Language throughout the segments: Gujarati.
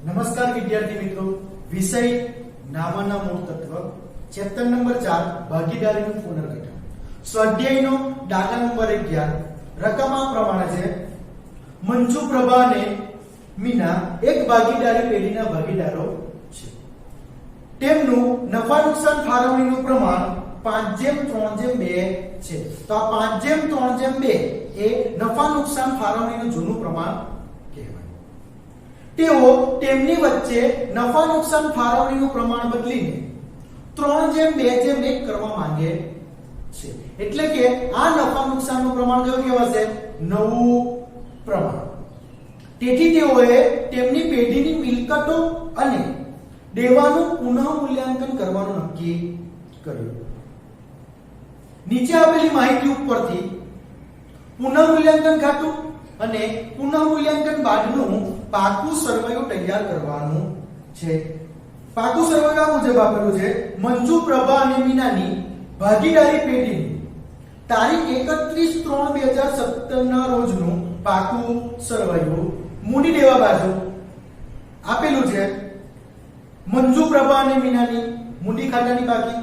નમસ્કાર વિદ્યાર્થી મિત્રો, વિષય નામના મૂળ તત્વ, ચેપ્ટર નંબર 4 ભાગીદારીનું પુનર્ગઠન. સ્વાધ્યાયનો દાખલા નંબર 11 રકમ આ પ્રમાણે છે. મંજુ, પ્રભા અને મીના એક ભાગીદારી પેઢીના ભાગીદારો છે. તેમનું નફા નુકસાન ફાળવણીનું પ્રમાણ 5:3:2 છે. તો આ 5:3:2 એ નફા નુકસાન ફાળવણીનું જૂનું પ્રમાણ કહેવાય. તેઓ તેમની વચ્ચે નફા નુકસાન ફાળવણીનું પ્રમાણ બદલીને 3:2:1 કરવા માંગે છે. એટલે કે આ નફા નુકસાનનું પ્રમાણ કયું કહેવાશે? નવું પ્રમાણ. તેથી તેઓએ તેમની પેઢીની મિલકતો અને દેવાનું પુનઃ મૂલ્યાંકન કરવાનું નક્કી કર્યું. નીચે આપેલી માહિતી ઉપરથી પુનઃ મૂલ્યાંકન ખાતું અને પુનઃ મૂલ્યાંકન બાદનું પાકું સરવૈયું તૈયાર કરવાનું છે. પાકું સરવૈયું આ મુજબ આપેલું છે. મંજુ, પ્રભા અને મીનાની ભાગીદારી પેઢીની તારીખ 31/3/2017 ના રોજનું પાકું સરવૈયું મૂડી દેવા બાજુ આપેલું છે. મંજુ, પ્રભા અને મીનાની મૂડી ખાતાની બાકી,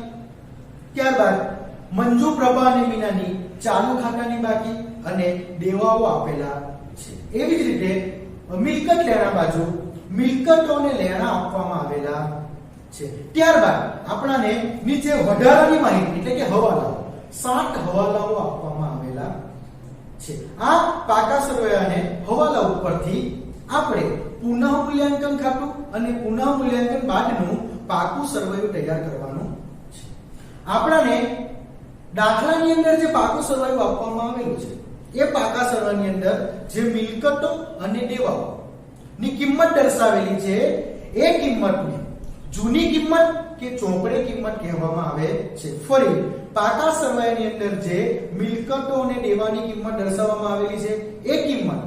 ત્યારબાદ મંજુ, પ્રભા અને મીનાની ચાલુ ખાતાની બાકી અને દેવાઓ આપેલા છે. એવી જ રીતે મિલકત લેણા બાજુ મિલકતો અને લેણા આપવામાં આવેલા છે. ત્યારબાદ આપણાને નીચે વધારાની માહિતી એટલે કે હવાલાઓ 7 હવાલાઓ આપવામાં આવેલા છે. આ પાકા સરવૈયા અને હવાલા ઉપરથી આપણે પુનઃ મૂલ્યાંકન ખાતું અને પુનઃ મૂલ્યાંકન બાદનું પાકું સરવૈયું તૈયાર કરવાનું છે. આપણાને દાખલાની અંદર જે પાકું સરવૈયું આપવામાં આવેલું છે એ પાકા સરવૈયાની અંદર જે મિલકતો અને દેવાઓ ની કિંમત દર્શાવેલી છે એ કિંમતને જૂની કિંમત કે ચોપડે કિંમત કહેવામાં આવે છે. ફરી પાકા સરવૈયાની અંદર જે મિલકતો અને દેવાની કિંમત દર્શાવવામાં આવેલી છે એ કિંમત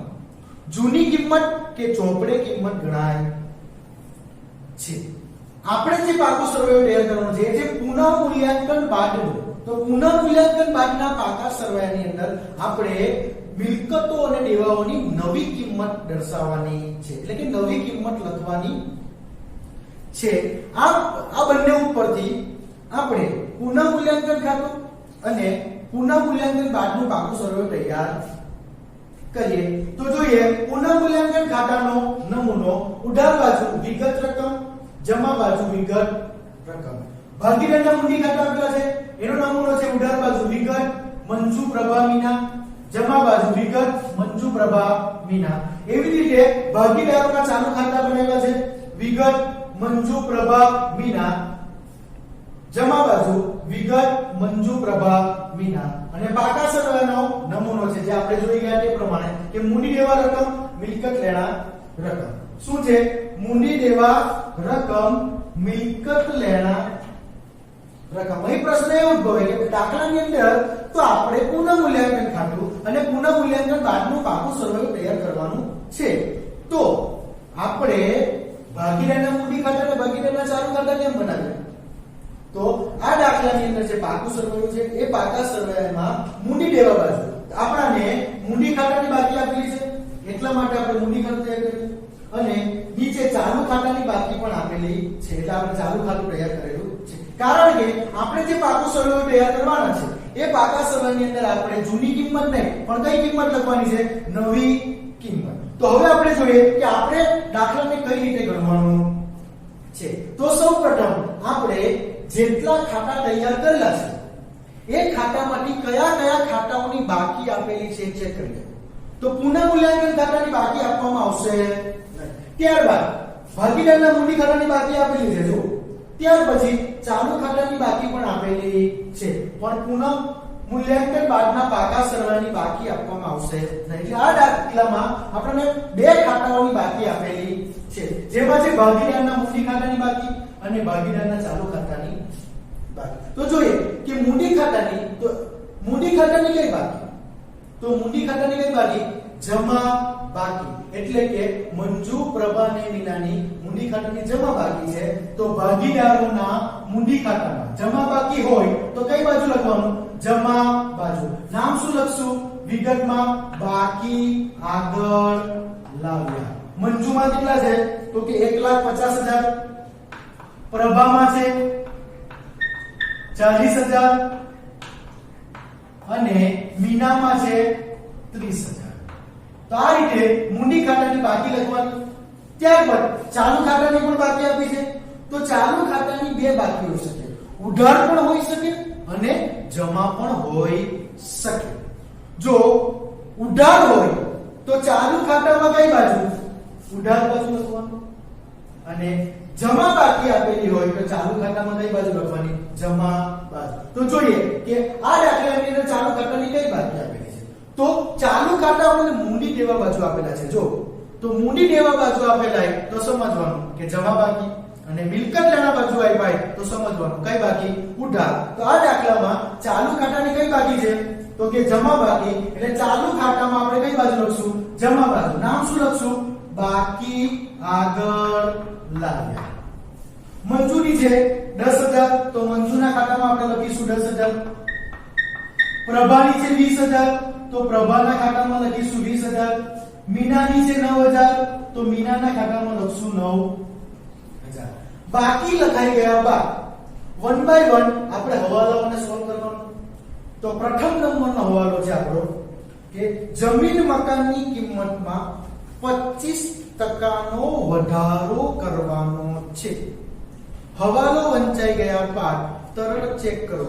જૂની કિંમત કે ચોપડે કિંમત ગણાય છે. આપણે જે પાકું સરવૈયું તૈયાર કરવાનું છે જે પુનઃ મૂલ્યાંકન બાદનું, તો પુનઃ મૂલ્યાંકન બાદના પાકા સરવૈયાની અંદર આપણે મિલકતો અને દેવાઓની નવી કિંમત દર્શાવવાની છે. એટલે કે નવી કિંમત લખવાની છે. આ બંને ઉપરથી આપણે પુનઃ મૂલ્યાંકન ખાતું અને પુનઃ મૂલ્યાંકન બાદનું પાકું સરવૈયું તૈયાર કરીએ. તો જોઈએ પુનઃ મૂલ્યાંકન ખાતાનો નમૂનો. ઉધાર બાજુ વિગત રકમ, જમા બાજુ વિગત રકમ. ભાગીદારના મૂડી ખાતા આપેલા છે એનો નમૂનો છે ઉધાર બાજુ વિગત મંજુ, પ્રભા, મીના, જમા બાજુ વિગત મંજુ, પ્રભા, મીના. એવી રીતે ભાગીદારોના ચાલુ ખાતા બનેલા છે વિગત મંજુ, પ્રભા, મીના, જમા બાજુ વિગત મંજુ, પ્રભા, મીના. અને પાકા સરવૈયાનો નમૂનો છે જે આપણે જોઈ ગયા તે પ્રમાણે કે મૂડી દેવા રકમ, મિલકત લેણા રકમ. શું છે? મૂડી દેવા રકમ, મિલકત લેણા રકમ. અહીં પ્રશ્ન એ ઉદ્ભવે કે દાખલાની અંદર તો આપણે પુનઃ મૂલ્યાંકન ખાતું અને પુનઃ મૂલ્યાંકન બાદનું પાકું સરવૈયું તૈયાર કરવાનું છે. તો આપણે ભાગીદારના મૂડી ખાતા અને ભાગીદારના ચાલુ ખાતા કેમ બનાવ્યા? તો આ દાખલાની અંદર જે પાકું સરવૈયું છે એ પાકા સરવૈયામાં મૂડી દેવા બાજુ આપણાને મૂડી ખાતાની બાકી આપેલી છે એટલા માટે આપણે મૂડી ખાતું તૈયાર કર્યું અને નીચે ચાલુ ખાતાની બાકી પણ આપેલી છે એટલે આપણે ચાલુ ખાતું તૈયાર કરેલું છે. કારણ કે આપણે જે પાકું સરવૈયું તૈયાર કરવાના છે એ પાકા સરવૈયાની અંદર આપણે જૂની કિંમત નહીં પણ કઈ કિંમત લખવાની છે? નવી કિંમત. તો હવે આપણે જોઈએ કે આપણે દાખલાને કઈ રીતે ગણવાનું છે. તો સૌપ્રથમ આપણે જેટલા ખાતા તૈયાર કરેલા છે એ ખાતામાંથી કયા કયા ખાતાઓની બાકી આપેલી છે ચેક કરી લો. તો પુનઃ મૂલ્યાંકન ખાતાની બાકી આપવામાં આવશે નહીં. ત્યારબાદ ભાગીદારના મૂડી ખાતાની બાકી આપેલી છે જો. ત્યાર પછી ચાલુ ખાતાની બાકી પણ આપેલી છે પણ પુનઃ મૂલ્યાંકન બાદના પાકા સરવૈયાની બાકી આપવામાં આવશે નહીં. એટલે આ દાખલામાં આપણને બે ખાતાઓની બાકી આપેલી છે જેમાં છે ભાગીદારના મૂડી ખાતાની બાકી અને ભાગીદારના ચાલુ ખાતાની બાકી. તો જોઈએ કે મૂડી ખાતાની કઈ બાકી? તો મૂડી ખાતાની કઈ બાકી? જમા બાકી. એટલે કે મંજુ, પ્રભા અને મીનાની મૂડી ખાતાની જમા બાકી છે. તો ભાગીદારોના મૂડી ખાતામાં જમા બાકી હોય તો કઈ બાજુ લખવાનું? જમા બાજુ. નામ શું લખશું? વિગતમાં બાકી આગળ લાવ્યા. મંજુમાં કેટલા છે તો કે 1,50,000, પ્રભામાં છે 40,000 અને મીનામાં છે 30,000. તો આ રીતે મૂડી ખાતાની બાકી લખવાની. ત્યારબાદ ચાલુ ખાતાની પણ બાકી આપી છે. તો ચાલુ ખાતાની બે બાકી હોઈ શકે, ઉધાર પણ હોઈ શકે અને જમા પણ હોઈ શકે. જો ઉધાર હોય તો ચાલુ ખાતામાં કઈ બાજુ? ઉધાર બાજુ લખવાનું. અને જમા બાકી આપેલી હોય તો ચાલુ ખાતામાં કઈ બાજુ લખવાની? જમા બાજુ. તો જોઈએ કે આ દાખલાની અંદર ચાલુ ખાતાની કઈ બાકી આપેલી છે. તો ચાલુ ખાતા આપણને મૂડી દેવા બાજુ આપેલા છે. જો તો મૂડી દેવા બાજુ આપેલા તો સમજવાનું કે જમા બાકી, અને મિલકત લેવા બાજુ આપ્યા તો સમજવાનું કઈ બાકી? ઉધાર. તો આ દાખલામાં ચાલુ ખાતાની કઈ બાકી છે તો કે જમા બાકી. એટલે ચાલુ ખાતામાં આપણે કઈ બાજુ લખશું? જમા બાજુ. નામ શું લખશું? બાકી આગળ લાવ્યા. મંજૂરી છે 10,000, તો મંજુના ખાતામાં આપણે લખીશું 10,000. પ્રભાની છે 20,000, તો પ્રભાના ખાતામાં લખીશું 20,000. મીનાની છે 9,000, તો મીનાના ખાતામાં લખશું 9,000. બાકી લખાઈ ગયા બાદ 1 by 1 આપણે હવાલાઓને સોલ્વ કરવાનું. તો પ્રથમ નંબરનો હવાલો છે આપણો કે જમીન મકાનની કિંમતમાં 25% નો વધારો કરવાનો છે. હવાલો વંચાઈ ગયા બાદ તરત ચેક કરો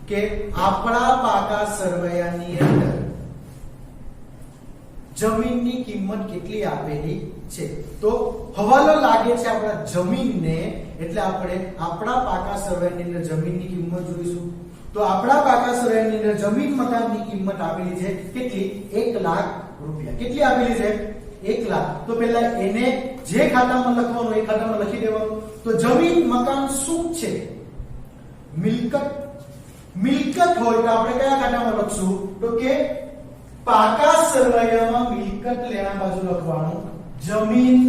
કે આપણા પાકા સરવૈયાની અંદર જમીનની કિંમત કેટલી આપેલી છે. તો હવાલો લાગે છે આપણા જમીનને, એટલે આપણે આપણા પાકા સરવૈયાની અંદર જમીનની કિંમત જોઈશું. તો આપણા પાકા સરવૈયાની અંદર જમીન મકાનની કિંમત આપેલી છે કેટલી? 1 લાખ રૂપિયા. કેટલી આપેલી છે? 1 લાખ. તો પહેલા એને જે ખાતામાં લખવાનું એ ખાતામાં લખી દેવાનું. તો જમીન મકાન શું છે? મિલકત. મિલકત હોય તો આપણે કયા ખાતામાં લખશું? તો કે પાકા સરવૈયામાં મિલકત લેના બાજુ લખવાનું જમીન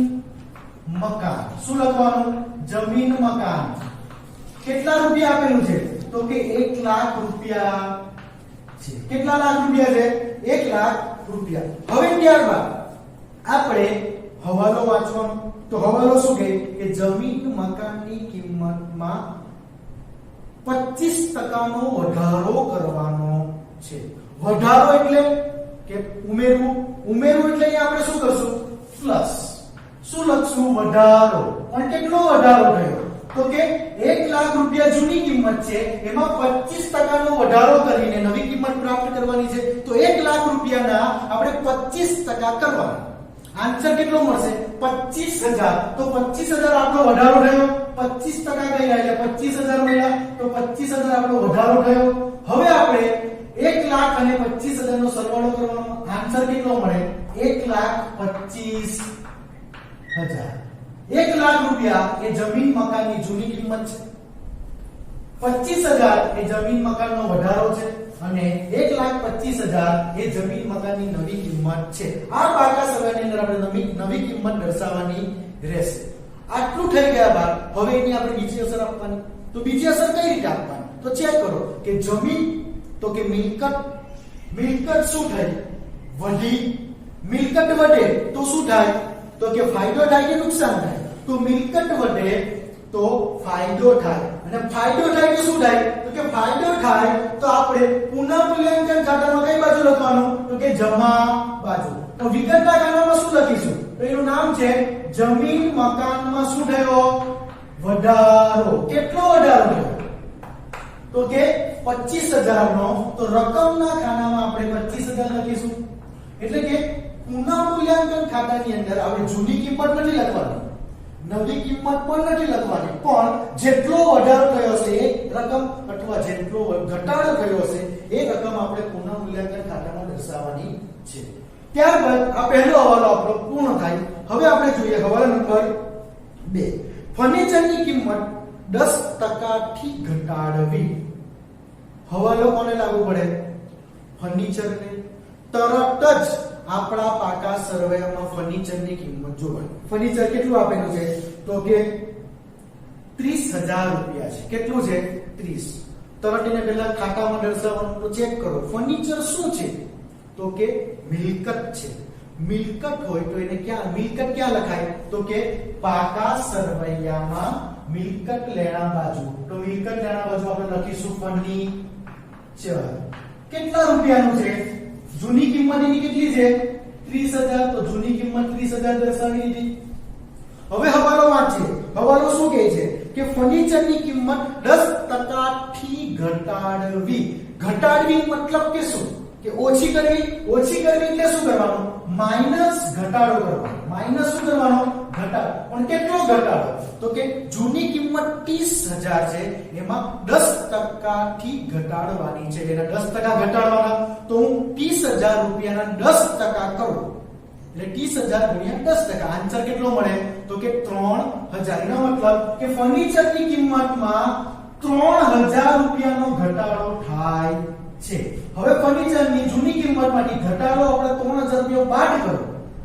મકાન. શું લખવાનું? જમીન મકાન. કેટલા રૂપિયા આપેલું છે? તો કે 1 લાખ રૂપિયા છે. કેટલા લાખ રૂપિયા છે? 1 લાખ રૂપિયા. હવે ત્યારબાદ આપણે હવાલો વાંચવાનો. તો હવાલો શું કહે કે જમીન મકાનની કિંમતમાં 25% નો વધારો કરવાનો છે. વધારો એટલે કે ઉમેરવું. ઉમેરવું એટલે અહીંયા આપણે શું કરશું? પ્લસ. શું લખશું? વધારો. પણ કેટલો વધારો થયો? તો કે 1 લાખ રૂપિયા જૂની કિંમત છે, એમાં 25% નો વધારો કરીને નવી કિંમત પ્રાપ્ત કરવાની છે. તો 1 લાખ રૂપિયાના આપણે 25% કરવાના. આન્સર કેટલો મળશે? 25,000. તો 25,000 આપણો વધારો થયો. 25% કઈ એટલે 25,000 મળ્યા. તો 25,000 આપણો વધારો થયો. હવે આપણે 1 લાખ અને 25,000 નો સરવાળો કરવાનો. આન્સર કેટલો મળે? 1,25,000. 1 લાખ રૂપિયા એ જમીન મકાનની જૂની કિંમત છે. 25,000 એ જમીન મકાનનો વધારો છે અને 1,25,000 એ જમીન મકાનની નવી કિંમત છે. આ પાકા સરવાળાની અંદર આપણે નવી કિંમત દર્શાવવાની રહેશે. આટલું થઈ ગયા બાદ હવે એની આપણે બીજી અસર આપવાની. તો બીજી અસર કઈ રીતે આપવાની? તો ચેક કરો કે જમીન તો કે મિલકત. મિલકત શું થાય? વધી. મિલકત વધે તો શું થાય? તો કે ફાયદો થાય કે નુકસાન થાય? તો મિલકત વધે તો ફાયદો થાય. અને ફાયદો થાય તો શું થાય? તો કે ફાયદો થાય તો આપણે પુનઃમૂલ્યાંકન ખાતામાં કઈ બાજુ લખવાનું? તો કે જમા બાજુ. તો વિગતના ખાતામાં શું લખીશું? તો એનું નામ છે જમીન મકાનમાં શું થયો? વધારો. કેટલો વધારો થયો? તો કે 25,000 નો. તો રકમના ખાનામાં આપણે 25,000 લખીશું. એટલે કે પુનઃમૂલ્યાંકન ખાતાની અંદર આપણે જૂની કિંમત નથી લખવાની, નવી કિંમત પણ નથી લખવાની, પણ જેટલો વધારો થયો છે એ રકમ અથવા જેટલો ઘટાડો થયો છે એ રકમ આપણે પુનઃમૂલ્યાંકન ખાતામાં દર્શાવવાની છે. ત્યારબાદ આ પહેલો હવાલો આપણો પૂર્ણ થાય. હવે આપણે જોઈએ હવાલો નંબર 2. ફર્નિચરની કિંમત 10% થી ઘટાડવી. હવાલો કોને લાગુ પડે? ફર્નિચરને. તરત જ આપણા પાકા સરવૈયામાં ફર્નિચરની કિંમત જોવાની. ફર્નિચર કેટલું આપેલું છે? તો કે 30,000 રૂપિયા છે. કેટલું છે? 30. તરત એને પહેલા ખાતામાં દર્શાવવાનું. તો ચેક કરો ફર્નિચર શું છે? તો કે મિલકત છે. મિલકત હોય તો એને મિલકત ક્યાં લખાય? તો કે પાકા સરવૈયામાં મિલકત લેણા બાજુ. તો મિલકત લેણા બાજુ આપણે લખીશું ફર્નિચર. કેટલા રૂપિયાનું છે? જૂની કિંમત એની કેટલી છે? 30,000. તો જૂની કિંમત 30,000 દર્શાવી દીધી. હવે હવાલો વાંચીએ. હવાલો શું કહે છે કે ફર્નિચરની કિંમત 10% થી ઘટાડવી. ઘટાડવી મતલબ કે શું? કે ઓછી કરવી. ઓછી કરવી એટલે શું કરવાનું? માઈનસ ઘટાડો કરવાનો. માઈનસ શું કરવાનો? ઘટાડો. પણ કેટલો ઘટાડો? તો કે જૂની કિંમત 30,000 છે, એમાં 10% થી ઘટાડવાની છે. એટલે 10% ઘટાડવાના. તો હું 30,000 રૂપિયાના 10% કરું એટલે 30,000 ગુણ્યા 10%. આન્સર કેટલો મળે? તો કે 3,000. એનો મતલબ કે ફર્નિચરની કિંમતમાં 3,000 રૂપિયાનો ઘટાડો થાય છે. હવે ફર્નિચરની જૂની કિંમતમાંથી ઘટાડો આપણે 3,000 રૂપિયા બાદ કરો.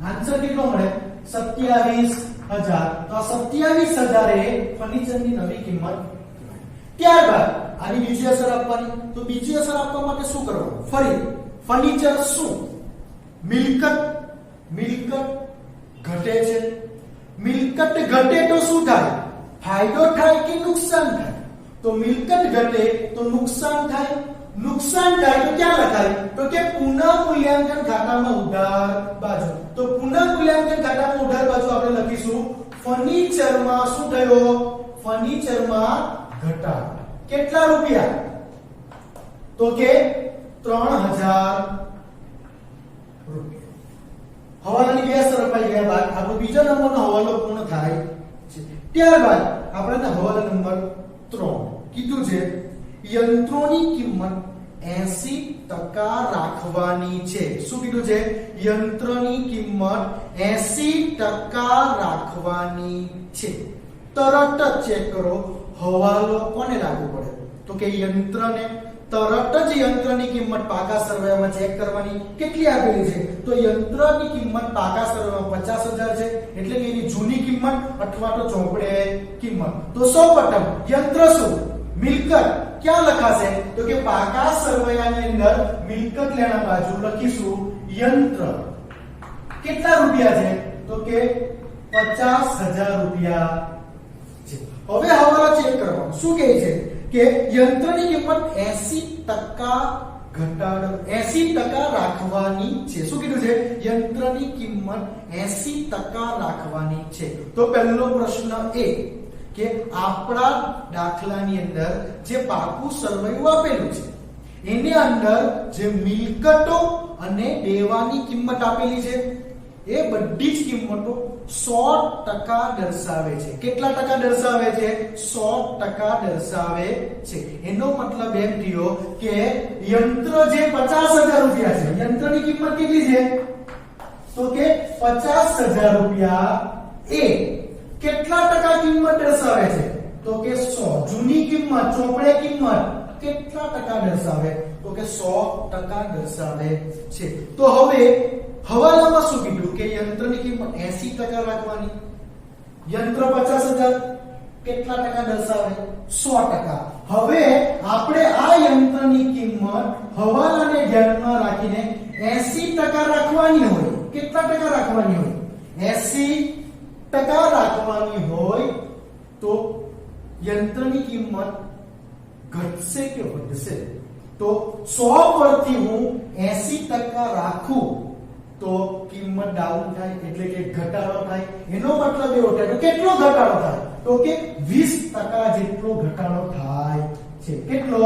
આન્સર કેટલો મળે? 27,000. તો આ 27,000 એ ફર્નિચરની નવી કિંમત. ત્યારબાદ આની બીજી અસર આપવાની. તો બીજી અસર આપવા માટે શું કરવાનું? ફરી ફર્નિચર શું? મિલકત. મિલકત ઘટે છે. મિલકત ઘટે તો શું થાય? ફાયદો થાય કે નુકસાન થાય? તો મિલકત ઘટે તો નુકસાન થાય. નુકસાન થાય તો ક્યાં લખાય? તો કે પુનઃ મૂલ્યાંકન ખાતામાં ઉધાર બાજુ. તો પુનઃ મૂલ્યાંકન ખાતામાં ઉધાર બાજુ આપણે લખીશું ફર્નિચરમાં શું થયો? ફર્નિચરમાં ઘટાડો. કેટલા રૂપિયા? તો કે 3,000 રૂપિયા. હવાલાની બે અસર અપાઈ ગયા બાદ આપણો બીજા નંબરનો હવાલો પૂર્ણ થાય છે. ત્યારબાદ આપણે હવાલા નંબર 3 કીધું છે યંત્રોની કિંમત 80% રાખવાની છે. શું કીધું છે? યંત્રની કિંમત 80% રાખવાની છે. તરત જ ચેક કરો હવાલો કોને લાગુ પડે? તો કે યંત્રને. તરત જ યંત્રની કિંમત પાકા સરવૈયામાં ચેક કરવાની. કેટલી આપેલી છે? તો યંત્રની કિંમત પાકા સરવૈયામાં 50,000 છે, એટલે કે એની જૂની કિંમત અથવા તો ચોપડે કિંમત. તો સૌપ્રથમ યંત્ર શું? મિલકત. ક્યાં લખાશે? તો કે પાકા સરવૈયાની અંદર મિલકત લેણા બાજુ લખીશું યંત્ર. કેટલા રૂપિયા છે? તો કે 50,000 રૂપિયા છે. હવે હવાલો ચેક કરવાનો. શું કહે છે કે યંત્રની કિંમત 80% ઘટાડો 80% રાખવાની છે. શું કીધું છે? યંત્રની કિંમત 80% રાખવાની છે. તો પહેલો પ્રશ્ન એ કે આપણા દાખલાની અંદર જે પાકું સરવૈયું આપેલું છે એની અંદર જે મિલકતો અને દેવાની કિંમત આપેલી છે એ બધી જ કિંમતો 100% દર્શાવે છે. કેટલા ટકા દર્શાવે છે? 100% દર્શાવે છે. એનો મતલબ એમ થયો કે યંત્ર જે 50,000 રૂપિયા છે, યંત્રની કિંમત કેટલી છે? તો કે 50,000 રૂપિયા એ કેટલા ટકા કિંમત દર્શાવે છે? તો કે 100. જૂની કિંમત ચોપડે કિંમત કેટલા ટકા દર્શાવે? તો કે 100% દર્શાવે છે. તો હવે હવાલામાં શું કીધું કે યંત્રની કિંમત 80% રાખવાની. યંત્ર 50,000 કેટલા ટકા દર્શાવે? 100%. હવે આપણે આ યંત્રની કિંમત હવાલાને ધ્યાનમાં રાખીને 80% રાખવાની હોય. કેટલા ટકા રાખવાની હોય? 80% રાખવાની હોય તો યંત્રની કિંમત ઘટશે કે વધશે? તો 100 પરથી હું 80% રાખું તો કિંમત ડાઉન થાય, એટલે કે ઘટાડો થાય. એનો મતલબ એવો થાય કે કેટલો ઘટાડો થાય? તો કે 20% જેટલો ઘટાડો થાય છે. કેટલો?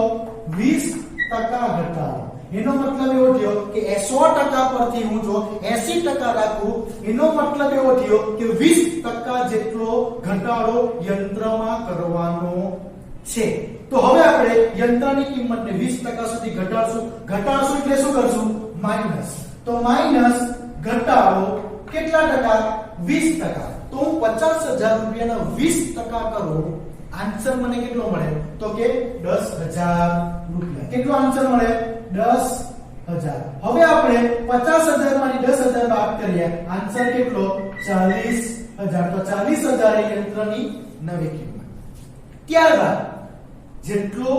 20% ઘટાડો. એનો મતલબ એવો થયો કે 100% પરથી હું જો 80% રાખું એનો મતલબ એવો થયો કે 20% જેટલો ઘટાડો યંત્રમાં કરવાનો છે. તો હવે આપણે યંત્રની કિંમતને 20% સુધી ઘટાડશું. ઘટાડશું એટલે શું કરશું? માઈનસ. તો માઈનસ ઘટાડો કેટલા ટકા? 20%. તો હું 50,000 રૂપિયાના 20% કરું. આન્સર મને કેટલો મળે? તો કે 10,000 રૂપિયા. કેટલો આન્સર મળે? 10,000. હવે આપણે 50,000 માંથી 10,000 બાદ કરીએ. આન્સર કેટલો? 40,000. તો 40,000 એ યંત્રની નવી કિંમત. ત્યારબાદ જેટલો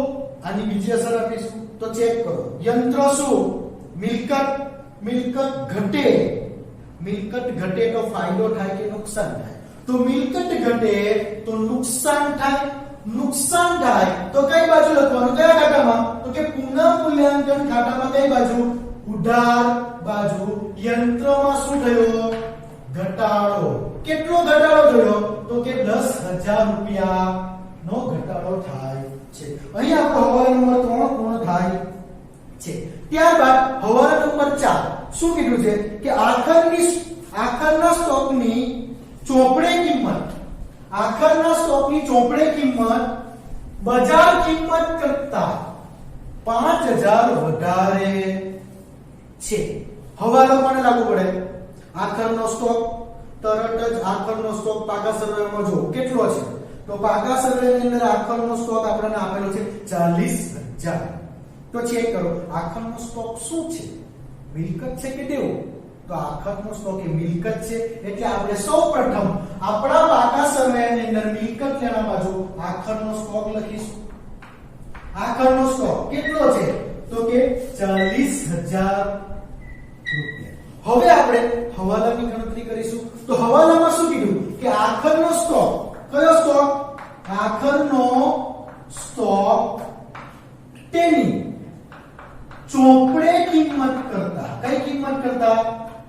આની બીજી અસર આપીશું તો ચેક કરો. યંત્ર શું? મિલકત. મિલકત ઘટે. મિલકત ઘટે તો ફાયદો થાય કે નુકસાન થાય? તો મિલકત ઘટે તો નુકસાન થાય. નુકસાન થાય તો કઈ બાજુ લખવાનું? કયા ખાતામાં? તો કે પુનઃ મૂલ્યાંકન ખાતામાં. કઈ બાજુ? ઉધાર બાજુ. યંત્રમાં શું થયો? ઘટાડો. કેટલો ઘટાડો થયો? તો કે 10,000 રૂપિયા નો ઘટાડો થાય છે. અહીં આપણો હવાલો નંબર 3 પૂર્ણ થાય છે. ત્યારબાદ હવાલો નંબર 4 શું કીધું છે કે આખરના સ્ટોકની ચોપડે કિંમત, આખરના સ્ટોકની ચોપડે કિંમત બજાર કિંમત કરતા 5,000 વધારે છે. હવાલો કોને લાગુ પડે? આખરનો સ્ટોક. તરત જ આખરનો સ્ટોક પાકા સરવાળામાં જો કેટલો છે? તો પાકા સરવાળાની અંદર આખરનો સ્ટોક આપણને આપેલો છે 40,000. તો ચેક કરો આખરનો સ્ટોક શું છે? મિલકત છે કે દેવો? તો આખરનો સ્ટોક એ મિલકત છે. એટલે આપણે સૌપ્રથમ આપણા પાકા સરવાળાની અંદર મિલકત લેવા બાજુ આખરનો સ્ટોક લખીશું. આખરનો સ્ટોક કેટલો છે? તો કે 40,000 રૂપિયા. હવે આપણે હવાલાની ગણતરી કરીશું. તો હવાલામાં શું કીધું કે આખરનો સ્ટોક. કયો સ્ટોક? આખરનો સ્ટોક તેની ચોપડે કિંમત કરતા. કઈ કિંમત કરતા?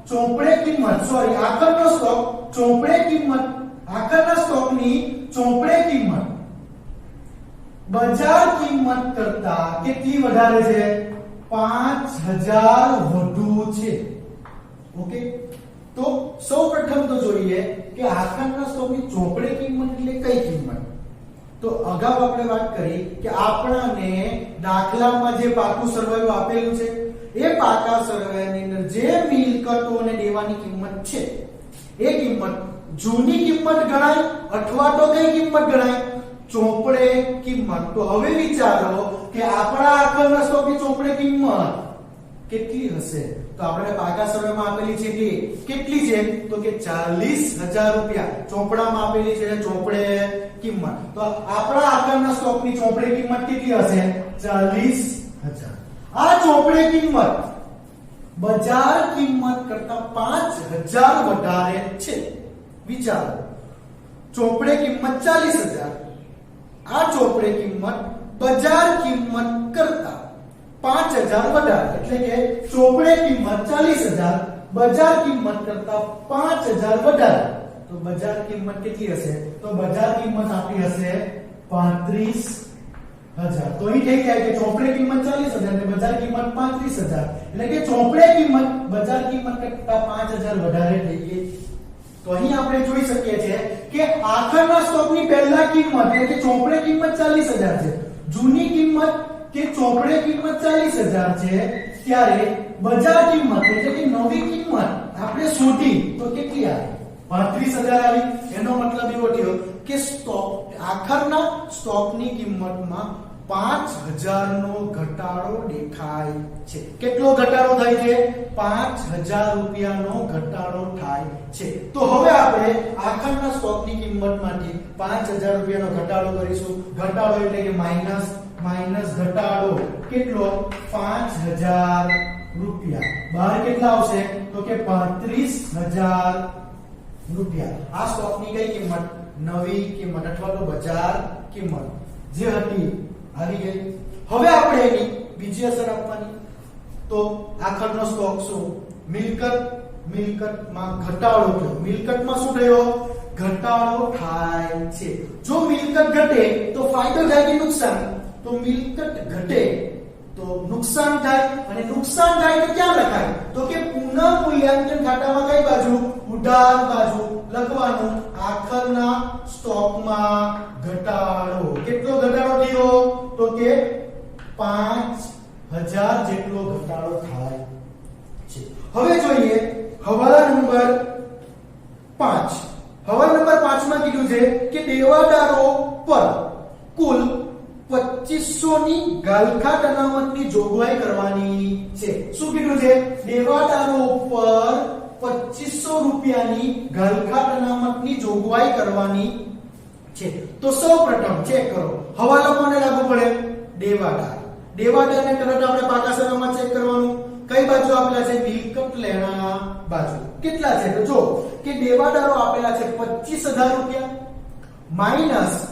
ચોપડે કિંમત. સોરી, આખરનો સ્ટોક ચોપડે કિંમત. આખરના સ્ટોકની ચોપડે કિંમત બજાર કિંમત કરતા કેટલી વધારે છે? 5,000 વધુ છે. ઓકે, તો સૌપ્રથમ તો જોઈએ કે આખરના સ્ટોકની ચોપડે કિંમત એટલે કઈ કિંમત? તો અગાઉ આપણે વાત કરી કે આપણને દાખલામાં જે પાકું સરવાળું આપેલું છે એ પાકા સરવાળાની અંદર જે મિલકતો અને દેવાની કિંમત છે એ કિંમત જૂની કિંમત ગણાય અથવા તો કઈ કિંમત ગણાય? ચોપડે કિંમત. તો હવે વિચારો કે આપણા આખરના સ્ટોકની ચોપડે કિંમત કેટલી હશે? તો આપણે પાકા સરવાળામાં આપેલી છે કે કેટલી છે? તો કે 40,000 રૂપિયા ચોપડામાં આપેલી છે ચોપડે કિંમત. તો આપણા આખરના સ્ટોકની ચોપડે કિંમત કેટલી હશે? 40,000. આ ચોપડે કિંમત બજાર કિંમત કરતા 5,000 વધારે છે. વિચારો, ચોપડે કિંમત 40,000, આ ચોપડે કિંમત બજાર કિંમત કરતા 5,000 વધારે. એટલે કે ચોપડે કિંમત 40,000, બજાર કિંમત કરતા 5,000 વધારે. તો બજાર કિંમત કેટલી હશે? તો બજાર કિંમત આપણી હશે 35,000. તો અહીં થઈ જાય કે ચોપડે કિંમત 40,000 અને બજાર કિંમત 35,000. એટલે કે ચોપડે કિંમત બજાર કિંમત કરતા 5,000 વધારે થઈ ગઈ. તો અહીં આપણે જોઈ શકીએ છીએ કે આખરના સ્ટોકની પહેલા કિંમત એટલે કે ચોપડે કિંમત 40,000 છે. જૂની કિંમત કે ચોપડે કિંમત 40,000 છે, ત્યારે બજાર કિંમત એટલે કે નવી કિંમત આપણે શોધી તો કેટલી આવી? 35,000 આવી. એનો મતલબ એવો થયો કે સ્ટોક આખરના સ્ટોકની કિંમતમાં 5,000 નો ઘટાડો દેખાય છે. કેટલો ઘટાડો થાય છે? 5,000 રૂપિયાનો ઘટાડો થાય છે. તો હવે આપણે આખરના સ્ટોકની કિંમતમાંથી 5,000 રૂપિયાનો ઘટાડો કરીશું. ઘટાડો એટલે કે માઈનસ, માઈનસ ઘટાડો કેટલો? 5,000 રૂપિયા. બહાર કેટલા આવશે? તો કે 35,000 રૂપિયા. આ સ્ટોકની કઈ કિંમત? નવી કિંમત અથવા તો બજાર કિંમત જે હતી આવી ગઈ. હવે આપણે એની બીજી અસર આપવાની. તો આખરનો સ્ટોક શું? મિલકત. મિલકતમાં ઘટાડો થયો. મિલકતમાં શું થયો? ઘટાડો થાય છે. જો મિલકત ઘટે તો ફાયદો થાય કે નુકસાન? તો મિલકત ઘટે તો નુકસાન થાય, અને નુકસાન થાય તો ક્યાં લખાય? તો કે પુનઃ મૂલ્યાંકન ખાતામાં કઈ બાજુ? ઉધાર બાજુ લખવાનું. આખરના સ્ટોકમાં ઘટાડો. કેટલો ઘટાડો થયો? તો કે 5,000 જેટલો ઘટાડો થાય છે. હવે જોઈએ હવાલા નંબર 5. હવાલા નંબર 5 માં કીધું છે કે દેવાદારો પર કુલ 2500 ની ગાલખાટ અનામતની જોગવાઈ કરવાની છે. શું કીધું છે? દેવાદારો પર 2500 રૂપિયાની ગાલખાટ અનામતની જોગવાઈ કરવાની છે. તો સૌપ્રથમ ચેક કરો હવાલો કોને લાગુ પડે? દેવાદાર. દેવાદારને તરત આપણે પાકા સરવાળામાં ચેક કરવાનું. કઈ બાજુ આપેલા છે મિલકત લેણા બાજુ કેટલા છે તો જો કે દેવાદારો આપેલા છે 25000 રૂપિયા માઈનસ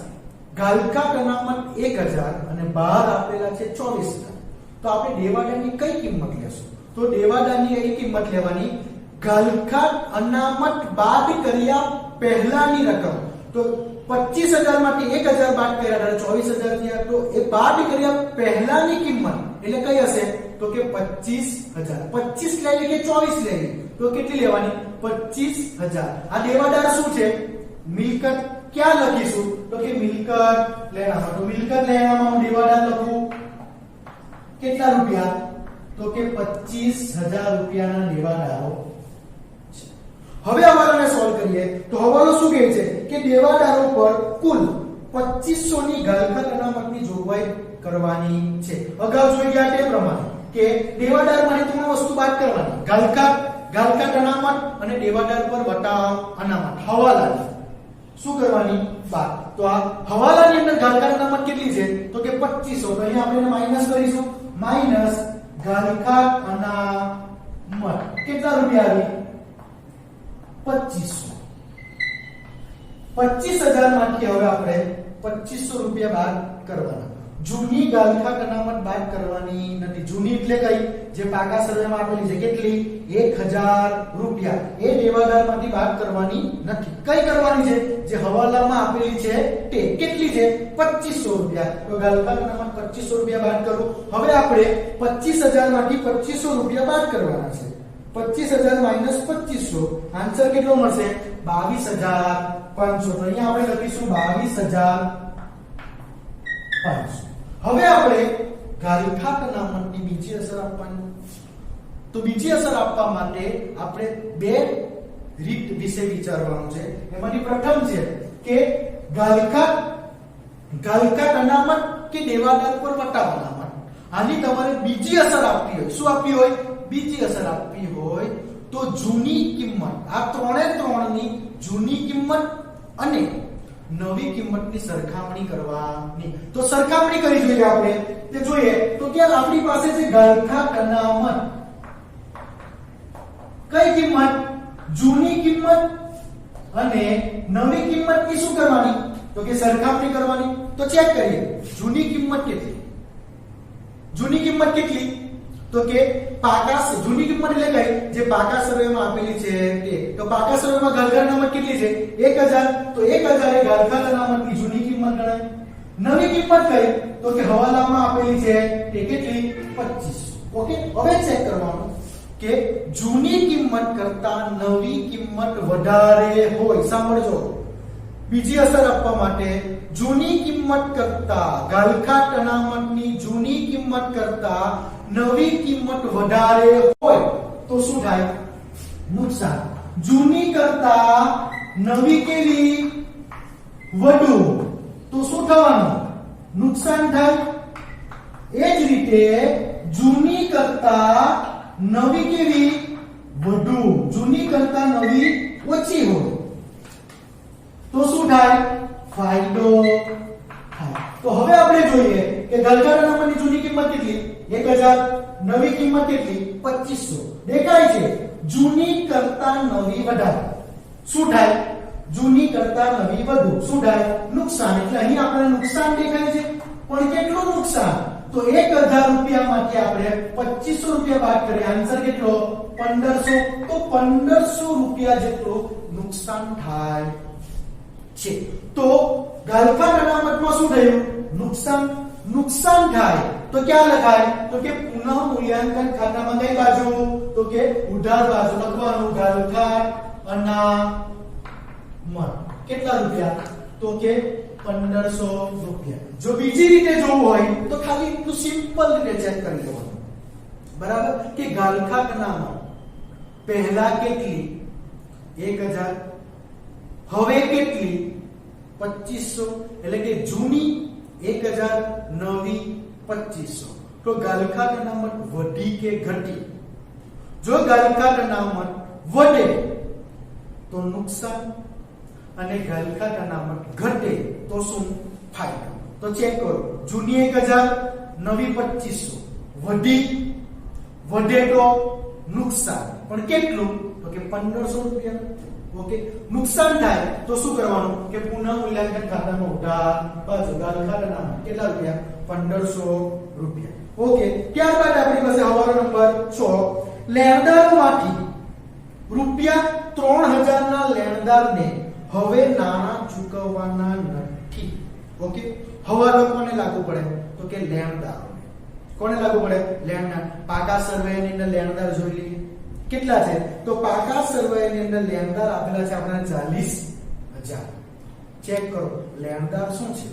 ગાલખાટ અનામત 1000 અને બહાર આપેલા છે 24000 તો આપણે દેવાદારની કઈ કિંમત લેશું તો દેવાદારની એ કિંમત લેવાની ગાલખાટ અનામત બાદ કર્યા પહેલાની રકમ તો 25000 માંથી 1000 બાદ કર્યા એટલે 24000 થયા તો એ બાદ કર્યા પહેલાની કિંમત એટલે કઈ હશે તો કે 25000 25 લેવી કે 24 લેવી તો કેટલી લેવાની 25000 આ દેવાદાર શું છે મિલકત ક્યાં લખીશું તો કે મિલકત લેણામાં તો મિલકત લેણામાં હું દેવાદાર લખું કેટલા રૂપિયા તો કે 25000 રૂપિયાના દેવાદારો હવે હવાલાને સોલ્વ કરીએ તો હવાલો શું કહે છે કે દેવાદારો પર કુલ 2500 ની ગાલખાટ અનામતની જોગવાઈ કરવાની છે અગાઉ જોઈ ગયા તે પ્રમાણે કે દેવાદાર માંથી ત્રણ વસ્તુ બાદ કરવાની ગાલખાટ અનામત અને દેવાદાર પર વટાવ અનામત હવાલાની શું કરવાની બાદ તો આ હવાલાની અંદર ગાલખાટ અનામત કેટલી છે તો કે 2500 તો અહીંયા આપણે માઈનસ કરીશું માઈનસ ગાલખાટ અનામત કેટલા રૂપિયા આવી 25000 માંથી હવે આપણે 2500 રૂપિયા બાદ કરવાના જૂની ગાલખાટ અનામત બાદ કરવાની નથી જૂની એટલે કઈ જે પાકા સર્વેમાં આપેલી છે કેટલી 1000 રૂપિયા એ દેવાદારમાંથી બાદ કરવાની નથી કઈ કરવાની છે જે હવાલામાં આપેલી છે તે કેટલી છે 2500 રૂપિયા તો ગાલખાટ અનામત 2500 રૂપિયા બાદ કરું હવે આપણે 25000 માંથી 2500 રૂપિયા બાદ કરવાના છે 25000 માઈનસ 2500 આન્સર કેટલો મળશે 22500 તો અહીંયા આપણે લખીશું 22500 હવે આપણે ગાલખાટ અનામતની બીજી અસર આપવાની તો બીજી અસર આપવા માટે આપણે બે રીત વિશે વિચારવાનું છે એમાંની પ્રથમ છે કે ગાલખાટ અનામત કે દેવાદાર પર વટાવ અનામત આની તમારે બીજી અસર આપવી હોય શું આપવી હોય બીજી અસર આપવી હોય તો જૂની કિંમત આ ત્રણની જૂની કિંમત અને નવી કિંમતની સરખામણી કરવાની તો સરખામણી કરી જોઈએ આપણે તે જોઈએ તો ત્યાં આપણી પાસે છે ગાલખાટ અનામત કઈ કિંમત જૂની કિંમત અને નવી કિંમતની શું કરવાની તો કે સરખામણી કરવાની તો ચેક કરીએ જૂની કિંમત કેટલી તો કે જૂની કિંમત એટલે કઈ જે પાકા સર્વેમાં આપેલી છે તે તો પાકા સર્વેમાં ગાલખાટ અનામત કેટલી છે 1000 તો 1000 એ ગાલખાટ અનામતની જૂની કિંમત ગણાય નવી કિંમત કઈ તો કે હવાલામાં આપેલી છે તે કેટલી 2500 ઓકે હવે ચેક કરવાનું કે જૂની કિંમત કરતા નવી કિંમત વધારે હોય સાંભળજો બીજી અસર આપવા માટે જૂની કિંમત કરતા ગાલખાટ અનામતની જૂની કિંમત કરતા નવી કિંમત વધારે હોય તો શું થાય નુકસાન જૂની કરતા નવી કેવી વધુ તો શું થવાનું નુકસાન થાય એ જ રીતે જૂની કરતા નવી કેવી વધુ જૂની કરતા નવી ઓછી હોય તો શું થાય ફાયદો થાય તો હવે આપણે જોઈએ કે ગાલખાટ અનામતની જૂની કિંમત કેટલી 1000 નવી કિંમત કેટલી 2500 દેખાય છે જૂની કરતા નવી વધારે શું થાય જૂની કરતા નવી વધુ શું થાય નુકસાન એટલે અહીં આપણને નુકસાન દેખાય છે પણ કેટલું નુકસાન તો 1000 રૂપિયામાંથી આપણે 2500 રૂપિયા બાદ કરીએ આન્સર કેટલો 1500 તો 1500 રૂપિયા જેટલું નુકસાન થાય છે તો ગાલખાટ અનામતમાં શું થયું નુકસાન થાય તો ક્યાં લખાય તો કે પુનઃ મૂલ્યાંકન ખાતામાં કઈ બાજુ તો કે ઉધાર બાજુ લખવાનું ગાલખાટ અનામત કેટલા રૂપિયા તો કે 1500 રૂપિયા જો બીજી રીતે જોવું હોય તો ખાલી એટલું સિમ્પલ રીતે ચેક કરી લેવાનું બરાબર કે ગાલખાટ અનામત પહેલા કેટલી 1000 હવે કેટલી 2500 એટલે કે જૂની 1000 નવી 2500 તો ગાલખાટ અનામત વધી કે ઘટી જો ગાલખાટ અનામત વધે તો નુકસાન અને ગાલખાટ અનામત ઘટે તો શું ફાયદો તો ચેક કરો જૂની 1000 નવી 2500 વધે તો નુકસાન, પણ કેટલું? તો કે 1500 રૂપિયા. ઓકે, નુકસાન થાય તો શું કરવાનું કે પુનઃ મૂલ્યાંકન ખાતામાં ઉધાર બાજુ ખાતાના કેટલા રૂપિયા? 1500 રૂપિયા. ઓકે, ત્યારબાદ આપણી પાસે હવાલો નંબર 6, લેણદારોમાંથી રૂપિયા 3000 ના લેણદારને હવે નાણાં ચૂકવવાના નથી. ઓકે, હવાલો કોને લાગુ પડે? તો કે લેણદારોને. કોને લાગુ પડે? લેણદાર. પાકા સરવૈયાની અંદર લેણદાર જોઈ લઈએ કેટલા છે. તો પાકા સરવૈયાની અંદર લેણદાર આપેલા છે આપણે 40000. ચેક કરો, લેણદાર શું છે?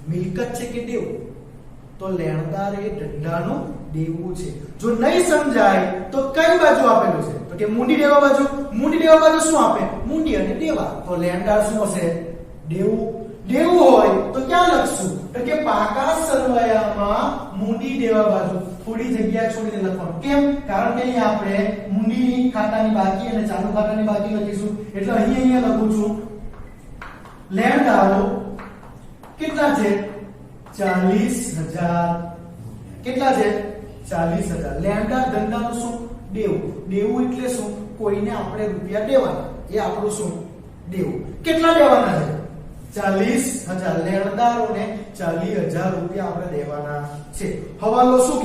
મિલકત છે કે દેવું? તો લેણદાર એ ધંધાનું દેવું છે. જો નહીં સમજાય તો કઈ બાજુ આપેલું છે? તો કે મૂડી દેવા બાજુ. મૂડી દેવા બાજુ શું આપે? મૂડી અને દેવા. તો લેણદાર શું હશે? દેવું. દેવું હોય તો ક્યાં લખશું? તો કે પાકા સરવૈયામાં મૂડી દેવા બાજુ થોડી જગ્યા છોડીને લખવાનું. કેમ? કારણ કે અહીંયા આપણે મૂડી ખાતાની બાકી અને ચાલુ ખાતાની બાકી લખીશું. એટલે અહીંયા લખું છું લેણદારો કેટલા છે? 40000. કેટલા છે? 40000. લેણદાર ધંધાનું શું? દેવું. દેવું એટલે શું? કોઈને આપણે રૂપિયા દેવાના. એ આપણું શું? દેવું. કેટલા દેવાના છે? 40000. લેણદારોને 40000 રૂપિયા આપણે દેવાના છે. હવાલો શું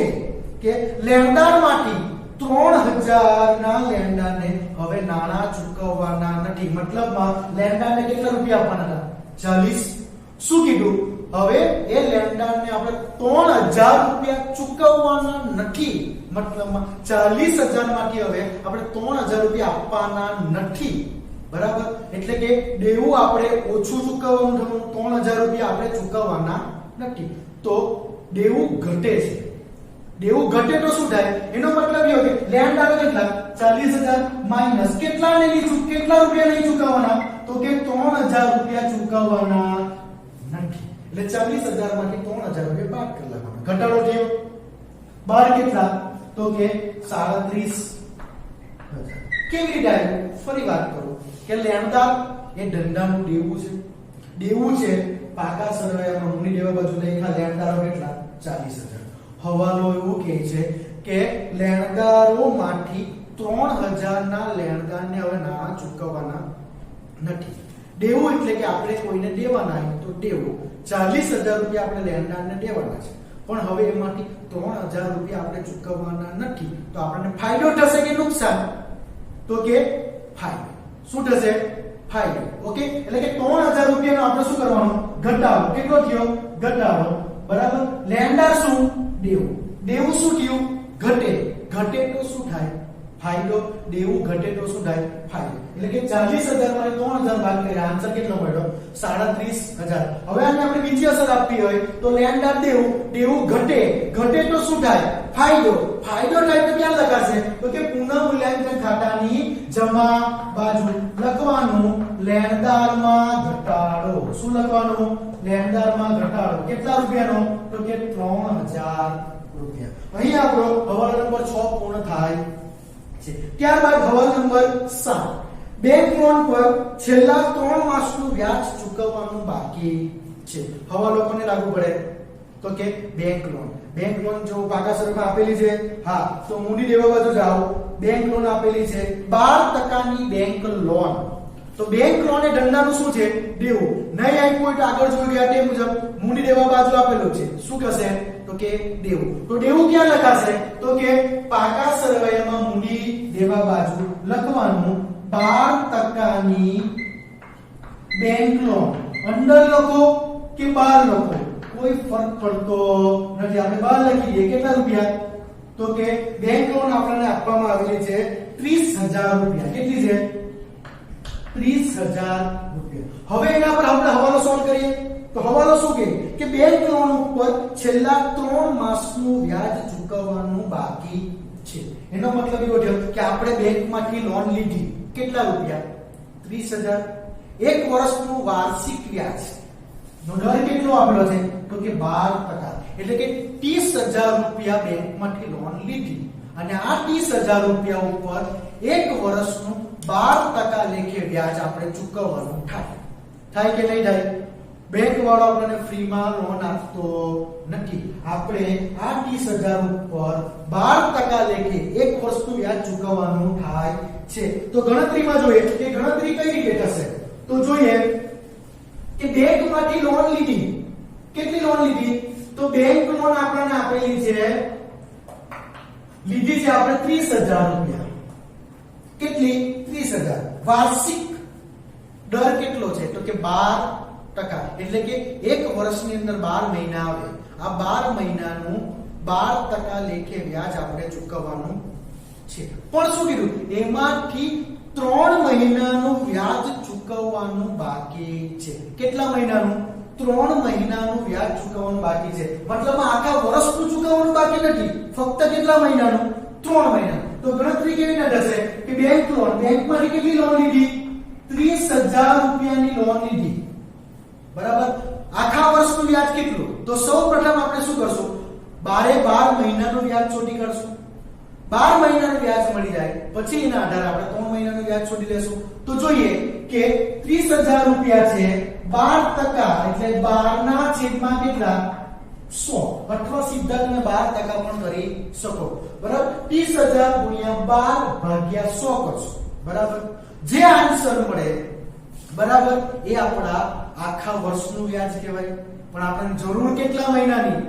કે લેણદારમાંથી 3000 ના લેણદારને હવે નાણાં ચૂકવવાના નથી. મતલબમાં લેણદારને કેટલા રૂપિયા આપવાના હતા? 40. શું કીધું? હવે એ લેણદારને આપણે 3000 રૂપિયા ચૂકવવાના નથી. મતલબમાં 40000 માંથી હવે આપણે 3000 રૂપિયા આપવાના નથી. બરાબર? એટલે કે દેવું આપણે ઓછું ચૂકવવાનું થયું, 3000 રૂપિયા આપણે ચૂકવવાના નથી. તો દેવું ઘટે છે. દેવું ઘટે તો શું થાય? એનો મતલબ એ કે લેણદારો કેટલા? 40000 માઈનસ કેટલા રૂપિયા નહીં ચૂકવવાના? તો કે 3000 રૂપિયા ચૂકવવાના નથી. એટલે 40000 માંથી 3000 રૂપિયા બાદ કરી નાખવાના. ઘટાડો થયો. 12 કેટલા? તો કે 37000. કેવી રીતે આવ્યું? ફરી વાત કરું કે લેણદાર એ ધંધાનું દેવું છે. દેવું છે. પાકા સરવૈયામાં મૂડી દેવા બાજુ લખ્યા લેણદારો કેટલા? 40000. હવાલો એવું કહે છે કે લેણદારોમાંથી 3000 ના લેણદારને હવે નાણાં ચૂકવવાના નથી. દેવું એટલે કે આપણે કોઈને દેવાના હોય તો દેવું. 40000 રૂપિયા આપણે લેણદારને દેવાના છે, પણ હવે એમાંથી 3000 રૂપિયા આપણે ચૂકવવાના નથી. તો આપણને ફાયદો થશે કે નુકસાન? તો કે ફાયદો. શું થશે? ફાયદો. ઓકે, એટલે કે 3000 રૂપિયાનો આપણે શું કરવાનું? ઘટાડો. કેટલો થયો? ઘટાડો. બરાબર? લેણદાર શું? દેવું. દેવું શું થયું? ઘટે. ઘટે તો શું થાય? ફાયદો. દેવું ઘટે તો શું થાય? ફાયદો. એટલે કે 40000 માંથી 3000 ભાગ કર્યા, આન્સર કેટલો મળ્યો? 37000. હવે આને આપણે બીજી અસર આપવી હોય તો લેણદાર દેવું, દેવું ઘટે. ઘટે તો શું થાય? ફાયદો. ફાયદો થાય તો ક્યાં લખાશે? તો કે પુનઃ મૂલ્યાંકન ખાતાની જમા બાજુ લખવાનું લેણદારમાં ઘટાડો. શું લખવાનું? લેણદારમાં ઘટાડો. કેટલા રૂપિયાનો? તો કે 3000 રૂપિયા. અહીં આપણો હવાલો નંબર 6 પૂર્ણ થાય છે. ત્યારબાદ હવાલો નંબર 7, બેંક લોન પર છેલ્લા 3 માસનું વ્યાજ ચૂકવવાનું બાકી છે. હવાલો કોને લાગુ પડે? તો કે બેંક લોન. બેંક લોન જો પાકા સરવૈયામાં આપેલી છે, હા, તો મૂડી દેવા બાજુ જાઓ. બેંક લોન આપેલી છે 12% ની બેંક લોન. તો બેંક લોન એ ધંધાનું શું છે? દેવું. નહીં આપ્યું હોય તો આગળ જોઈ ગયા તે મુજબ મૂડી દેવા બાજુ આપેલું છે. શું કહેશે? તો કે દેવું. તો દેવું ક્યાં લખાશે? તો કે પાકા સરવૈયામાં મૂડી દેવા બાજુ લખવાનું 12% ની બેંક લોન. અંદર લખો કે બહાર લખો કોઈ ફરક પડતો નથી. આપણે બહાર લખી દઈએ. કેટલા રૂપિયા? તો કે બેંક લોન આપણને આપવામાં આવેલી છે 30000 રૂપિયા. કેટલી છે? 30000 રૂપિયા. હવે એના પર આપણે હવાલો સોલ્વ કરીએ. તો હવાલો શું કે બેંક લોન ઉપર છેલ્લા 3 માસનું વ્યાજ ચૂકવવાનું બાકી છે. એનો મતલબ એવો થયો કે આપણે બેંકમાંથી લોન લીધી. કેટલા રૂપિયા? 30000. 1 વર્ષનું વાર્ષિક વ્યાજ નો દર કેટલો આપેલો છે? તો કે 12%. એટલે કે 30000 રૂપિયા બેંકમાંથી લોન લીધી અને આ 30000 રૂપિયા ઉપર 1 વર્ષનું 12% લેખે વ્યાજ આપણે ચૂકવવાનું થાય. થાય કે નહીં થાય? બેંક વાળો આપણને ફ્રીમાં લોન આપતો નથી. આપણે આ 30,000 ઉપર 12% લેખે એક વર્ષનું વ્યાજ ચૂકવવાનું થાય છે. તો ગણતરીમાં જોઈએ કે ગણતરી કઈ રીતે થશે. તો જોઈએ કે બેંકમાંથી લોન લીધી. કેટલી લોન લીધી? તો બેંક લોન આપણને આપેલી છે, લીધી છે આપણે 30,000 રૂપિયા. કેટલી? 30,000. વાર્ષિક દર કેટલો છે? તો કે 12%. એટલે કે એક વર્ષની અંદર 12 મહિના આવે. આ 12 મહિનાનું 12% લેખે વ્યાજ આપણે ચૂકવવાનું છે. પણ શું કીધું? એમાંથી 3 મહિનાનું વ્યાજ ચૂકવવાનું બાકી છે. કેટલા મહિનાનું? 3 મહિનાનું વ્યાજ ચૂકવવાનું બાકી છે. મતલબ આખા વર્ષનું ચૂકવવાનું બાકી નથી, ફક્ત કેટલા મહિનાનું? 3 મહિનાનું. તો ગણતરી કેવી રીતે થશે કે બેંક લોન, બેંકમાંથી કેટલી લોન લીધી? 30,000 રૂપિયાની લોન લીધી. બરાબર. આખા વર્ષનું વ્યાજ કેટલું? તો સૌપ્રથમ આપણે શું કરશું? 12 મહિનાનું વ્યાજ ચોટી કાઢશું. 12 મહિનાનું વ્યાજ મળી જાય પછી એના આધારે આપણે 3 મહિનાનું વ્યાજ છોડી લેશું. તો જોઈએ કે 30,000 રૂપિયા છે, 12% એટલે 12 ના છેદમાં કેટલા? 100. અથવા સીધા તમે 12% પણ કરી શકો. બરાબર. 30,000 ગુણ્યા 12 ભાગ્યા 100 કરશો. બરાબર. જે આન્સર મળે, બરાબર, એ આપણા આખા વર્ષનું વ્યાજ કહેવાય. પણ આપણને જરૂર કેટલા મહિનાની?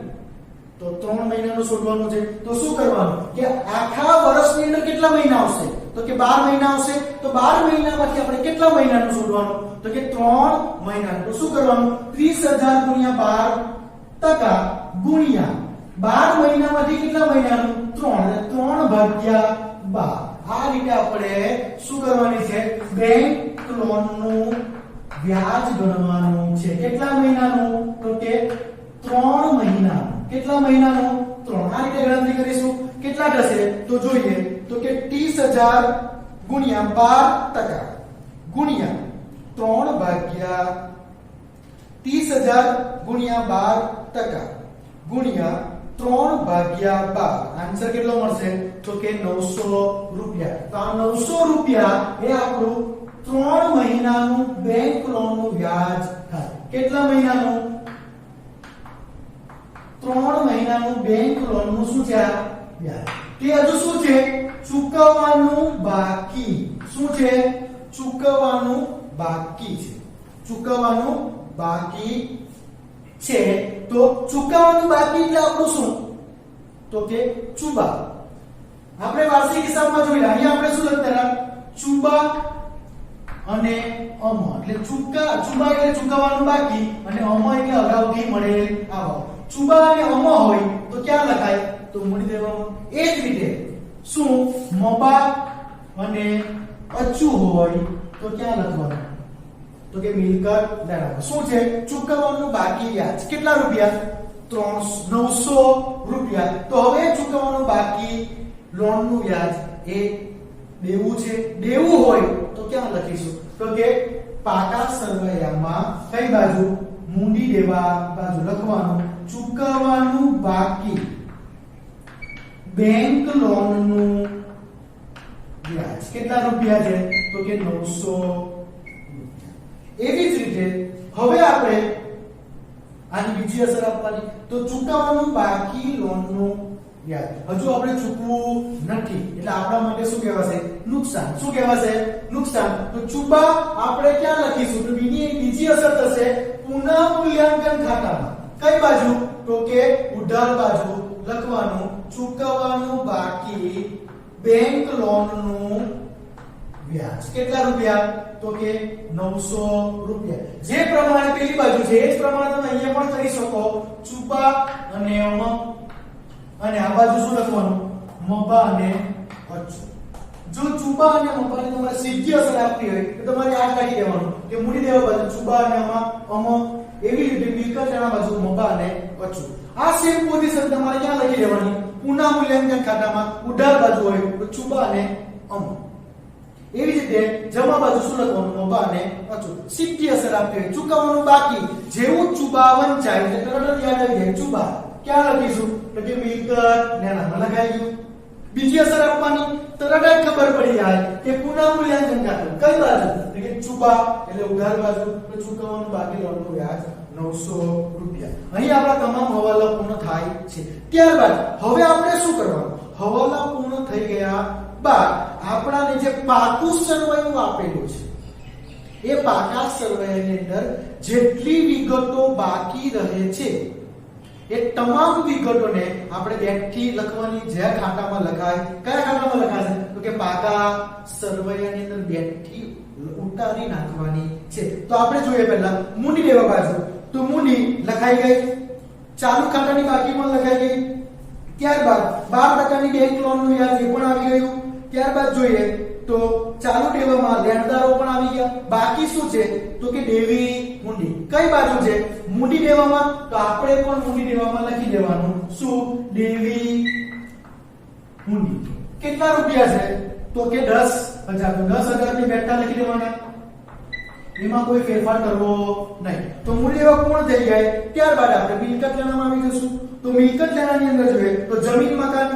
તો 3 મહિનાનું શોધવાનું છે. તો શું કરવાનું કે આખા વર્ષની અંદર કેટલા મહિના આવશે? તો કે 12 મહિના આવશે. તો 12 મહિનામાંથી આપણે કેટલા મહિનાનું શોધવાનું? તો કે 3 મહિનાનું. તો શું કરવાનું? 30,000 ગુણ્યા 12% ગુણ્યા 12 મહિનામાંથી કેટલા મહિનાનું? 3. એટલે 3 ભાગ્યા 12. આ રીતે આપણે શું કરવાની છે? બેંક લોનનું વ્યાજ ગણવાનું છે. કેટલા મહિનાનું? તો કે 3 મહિનાનું. કેટલા મહિનાનું? 3. આ રીતે ગણતરી કરીશું. કેટલા થશે? તો જોઈએ તો કે 30,000 ગુણ્યા 12% ગુણ્યા 3 ભાગ્યા 30,000 ગુણ્યા 12% ગુણ્યા 3 ભાગ્યા 12. આન્સર કેટલો મળશે? તો કે 900 રૂપિયા. તો આ 900 રૂપિયા એ આપણું 3 મહિનાનું બેંક લોનનું વ્યાજ થાય. કેટલા મહિનાનું? 3 મહિનાનું બેંક લોનનું શું છે? વ્યાજ. તે હજુ શું છે? ચૂકવવાનું બાકી. શું છે? ચૂકવવાનું બાકી છે. ચૂકવવાનું બાકી છે. તો ચૂકવવાનું બાકી એટલે આપણું શું? તો કે ચુબા. આપણે વાર્ષિક હિસાબમાં જોઈલા. અહીંયા આપણે શું લખતા? ચુબા અને અમ. એટલે ચુબા એટલે ચૂકવવાનું બાકી અને અમ એટલે અગાઉથી મળેલ આવક. ચુબા અને અમ હોય તો ક્યાં લખાય? તો મૂડી દેવામાં. એ જ રીતે શું મબા અને અચુ હોય તો ક્યાં લખવાનું? તો કે મિલકત ધરાવો. શું છે? ચૂકવવાનું બાકી વ્યાજ. કેટલા રૂપિયા? 900 રૂપિયા. તો હવે ચૂકવવાનું બાકી લોનનું વ્યાજ એ દેવું છે. દેવું હોય તો ક્યાં લખીશું? તો કે પાકા સરવૈયામાં કઈ બાજુ? મૂડી દેવા બાજુ લખવાનું. ચૂકવવાનું બાકી બેંક લોનનું વ્યાજ કેટલા રૂપિયા છે? તો કે 900. એવી જ રીતે હવે આપણે આની બીજી અસર આપવાની. તો ચૂકવવાનું બાકી લોનનું વ્યાજ હજુ આપણે ચૂકવું નથી એટલે આપણા માટે શું કહેવાશે? નુકસાન. શું કહેવાશે? નુકસાન. તો ચુબા આપણે ક્યાં લખીશું? તો બીજી અસર થશે પુનઃ મૂલ્યાંકન ખાતામાં. કઈ બાજુ? તો કે ઉધાર બાજુ લખવાનું. ચૂકવવાનું બાકી બેંક લોનનું વ્યાજ કેટલા રૂપિયા? તો કે 900 રૂપિયા. જે પ્રમાણે પેલી બાજુ છે એ જ પ્રમાણે તમે અહીંયા પણ કરી શકો. ચુબા અને અમ અને આ બાજુ શું લખવાનું? મબા અને અચુ. જો ચુબા અને મબાની તમારે સીધી અસર આપતી હોય તો તમારે આ લખી દેવાનું કે મૂડી દેવા બાજુ ચુબા અને અમ. એવી રીતે મિલકત લેવા બાજુ મબા અને અચુ. આ સેમ પોઝિશન તમારે ક્યાં લખી દેવાની? પુનઃ મૂલ્યાંકન ખાતામાં ઉધાર બાજુ હોય તો ચુબા અને અમ. એવી રીતે જમા બાજુ શું લખવાનું? મબા અને અચુ. સીધી અસર આપતી હોય. ચૂકવવાનું બાકી જેવું ચુબા વંચાય એટલે તરત જ યાદ આવી જાય ચુબા. ક્યાં લખીશું? તો કે મિલકત નાનામાં લખાઈ ગયું. બીજી અસર આપવાની તરત જ ખબર પડી જાય કે પુનઃ મૂલ્યાંકન ખાતું કઈ બાજુ? તો કે ચૂકવા એટલે ઉધાર બાજુ તો ચૂકવવાનું બાકી લોનનું વ્યાજ 900 રૂપિયા. અહીં આપણા તમામ હવાલા પૂર્ણ થાય છે. ત્યારબાદ હવે આપણે શું કરવાનું? હવાલા પૂર્ણ થઈ ગયા બાદ આપણાને જે પાકું સરવૈયું આપેલું છે એ પાકા સરવૈયાની અંદર જેટલી વિગતો બાકી રહે છે એ તમામ વિગતોને આપણે બેઠી લખવાની. જે ખાતામાં લખાય, કયા ખાતામાં લખાશે? તો કે પાકા સરવૈયાની અંદર બેઠી ઉતારી નાખવાની છે. તો આપણે જોઈએ પહેલા મૂડી દેવા બાજુ. તો મૂડી લખાઈ ગઈ, ચાલુ ખાતાની બાકીમાં લખાઈ ગઈ. ત્યારબાદ 12% બેંક લોનનું વ્યાજ એ પણ આવી ગયું. ત્યારબાદ જોઈએ તો ચાલુ દેવામાં લેણદારો પણ આવી ગયા. બાકી શું છે? તો કે દેવી મૂડી. કઈ બાજુ છે? મૂડી દેવામાં. તો આપણે પણ મૂડી દેવામાં લખી દેવાનું શું? દેવી મૂડી. કેટલા રૂપિયા છે? તો કે 10,000. તો 10,000 ની બેઠા લખી દેવાના, એમાં કોઈ ફેરફાર કરવો નહીં. તો મૂડી દેવા પૂર્ણ થઈ જાય. ત્યારબાદ આપણે મિલકત લેણામાં આવી જશું. તો મિલકત લેણાની અંદર જોઈએ તો જમીન મકાન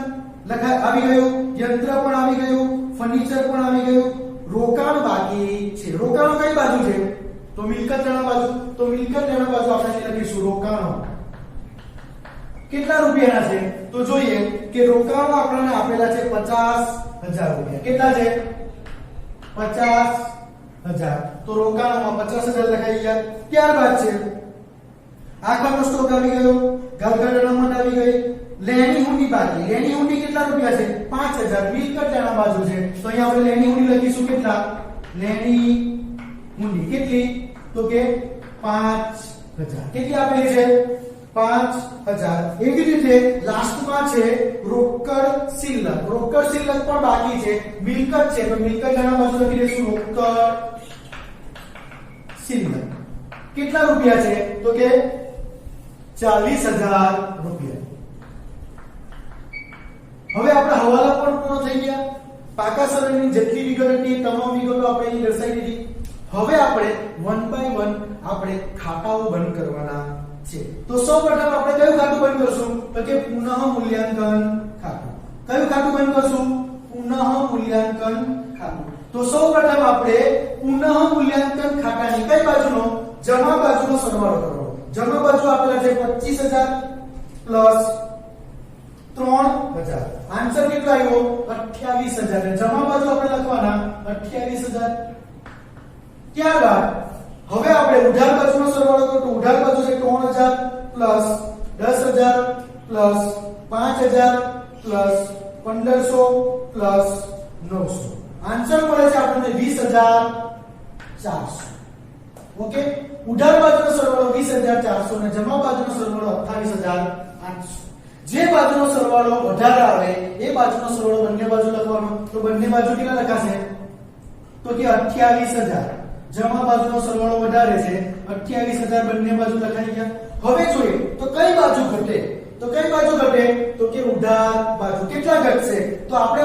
આવી ગયું, યંત્ર પણ આવી ગયું, ફર્નિચર પણ આવી ગયું, રોકાણ બાકી છે. રોકાણો કઈ બાજુ છે? તો મિલકત લેણા બાજુ. તો મિલકત લેણા બાજુ આપણે લખીશું રોકાણો. કેટલા રૂપિયાના છે? તો જોઈએ કે રોકાણો આપણને આપેલા છે 50,000 રૂપિયા. કેટલા છે? 50,000. તો રોકાણોમાં 50,000 લખાઈ ગયા. ત્યારબાદ છે આખાનો સ્ટોક આવી ગયો, ઘરઘર અનામત આવી ગઈ, લેણી હુંડી બાકી. લેણી હુંડી કેટલા રૂપિયા છે? 5,000. મિલકત લેણા બાજુ છે તો અહીંયા આપણે લેણી હુંડી લખીશું. કેટલા? લેણી હુંડી કેટલી? તો કે 5,000. કેટલી આપેલી છે? 5,000. એવી રીતે લાસ્ટમાં છે રોકડ શિલ્લક. રોકડ શિલ્લક પણ બાકી છે. મિલકત છે તો મિલકત લેણા બાજુ લખી દઈશું રોકડ શિલ્લક. કેટલા રૂપિયા છે? તો કે 40,000 રૂપિયા. હવે આપણા હવાલા પણ પૂર્ણ થઈ ગયા. પાકા સરવૈયાની જેટલી વિગત હતી તમામ વિગતો આપણે અહીં દર્શાવી દીધી. હવે આપણે 1 બાય 1 આપણે ખાતાઓ બંધ કરવાના છે. તો સૌપ્રથમ આપણે કયું ખાતું બંધ કરશું? તો કે પુનઃ મૂલ્યાંકન ખાતું. કયું ખાતું બંધ કરશું? પુનઃ મૂલ્યાંકન ખાતું. તો સૌપ્રથમ આપણે પુનઃ મૂલ્યાંકન ખાતાની કઈ બાજુનો? જમા બાજુનો સરવાળો કરવો. જમા બાજુ આપેલા છે 25,000 પ્લસ 3,000. આન્સર કેટલો આવ્યો? 28,000. જમા બાજુ આપણે લખવાના 28,000. ત્યારબાદ હવે આપણે ઉધાર બાજુનો સરવાળો કરો. તો ઉધાર બાજુ છે 3,000 plus 10,000 plus 5,000 plus 1,500 plus 900. Answer મળે છે આપણને 20,400. ઓકે, ઉધાર બાજુનો સરવાળો 20,400 અને જમા બાજુનો સરવાળો 28,800. જે બાજુનો સરવાળો વધારે આવે એ બાજુનો સરવાળો બંને બાજુ લખવાનો. તો બંને બાજુ કેટલા લખાશે? તો કે 28,000. જમા બાજુનો સરવાળો વધારે છે 28,000. બંને બાજુ લખાઈ ગયા. હવે જોઈએ તો કઈ બાજુ ઘટે? તો કઈ બાજુ ઘટે? તો કે ઉધાર બાજુ. કેટલા ઘટશે? તો આપણે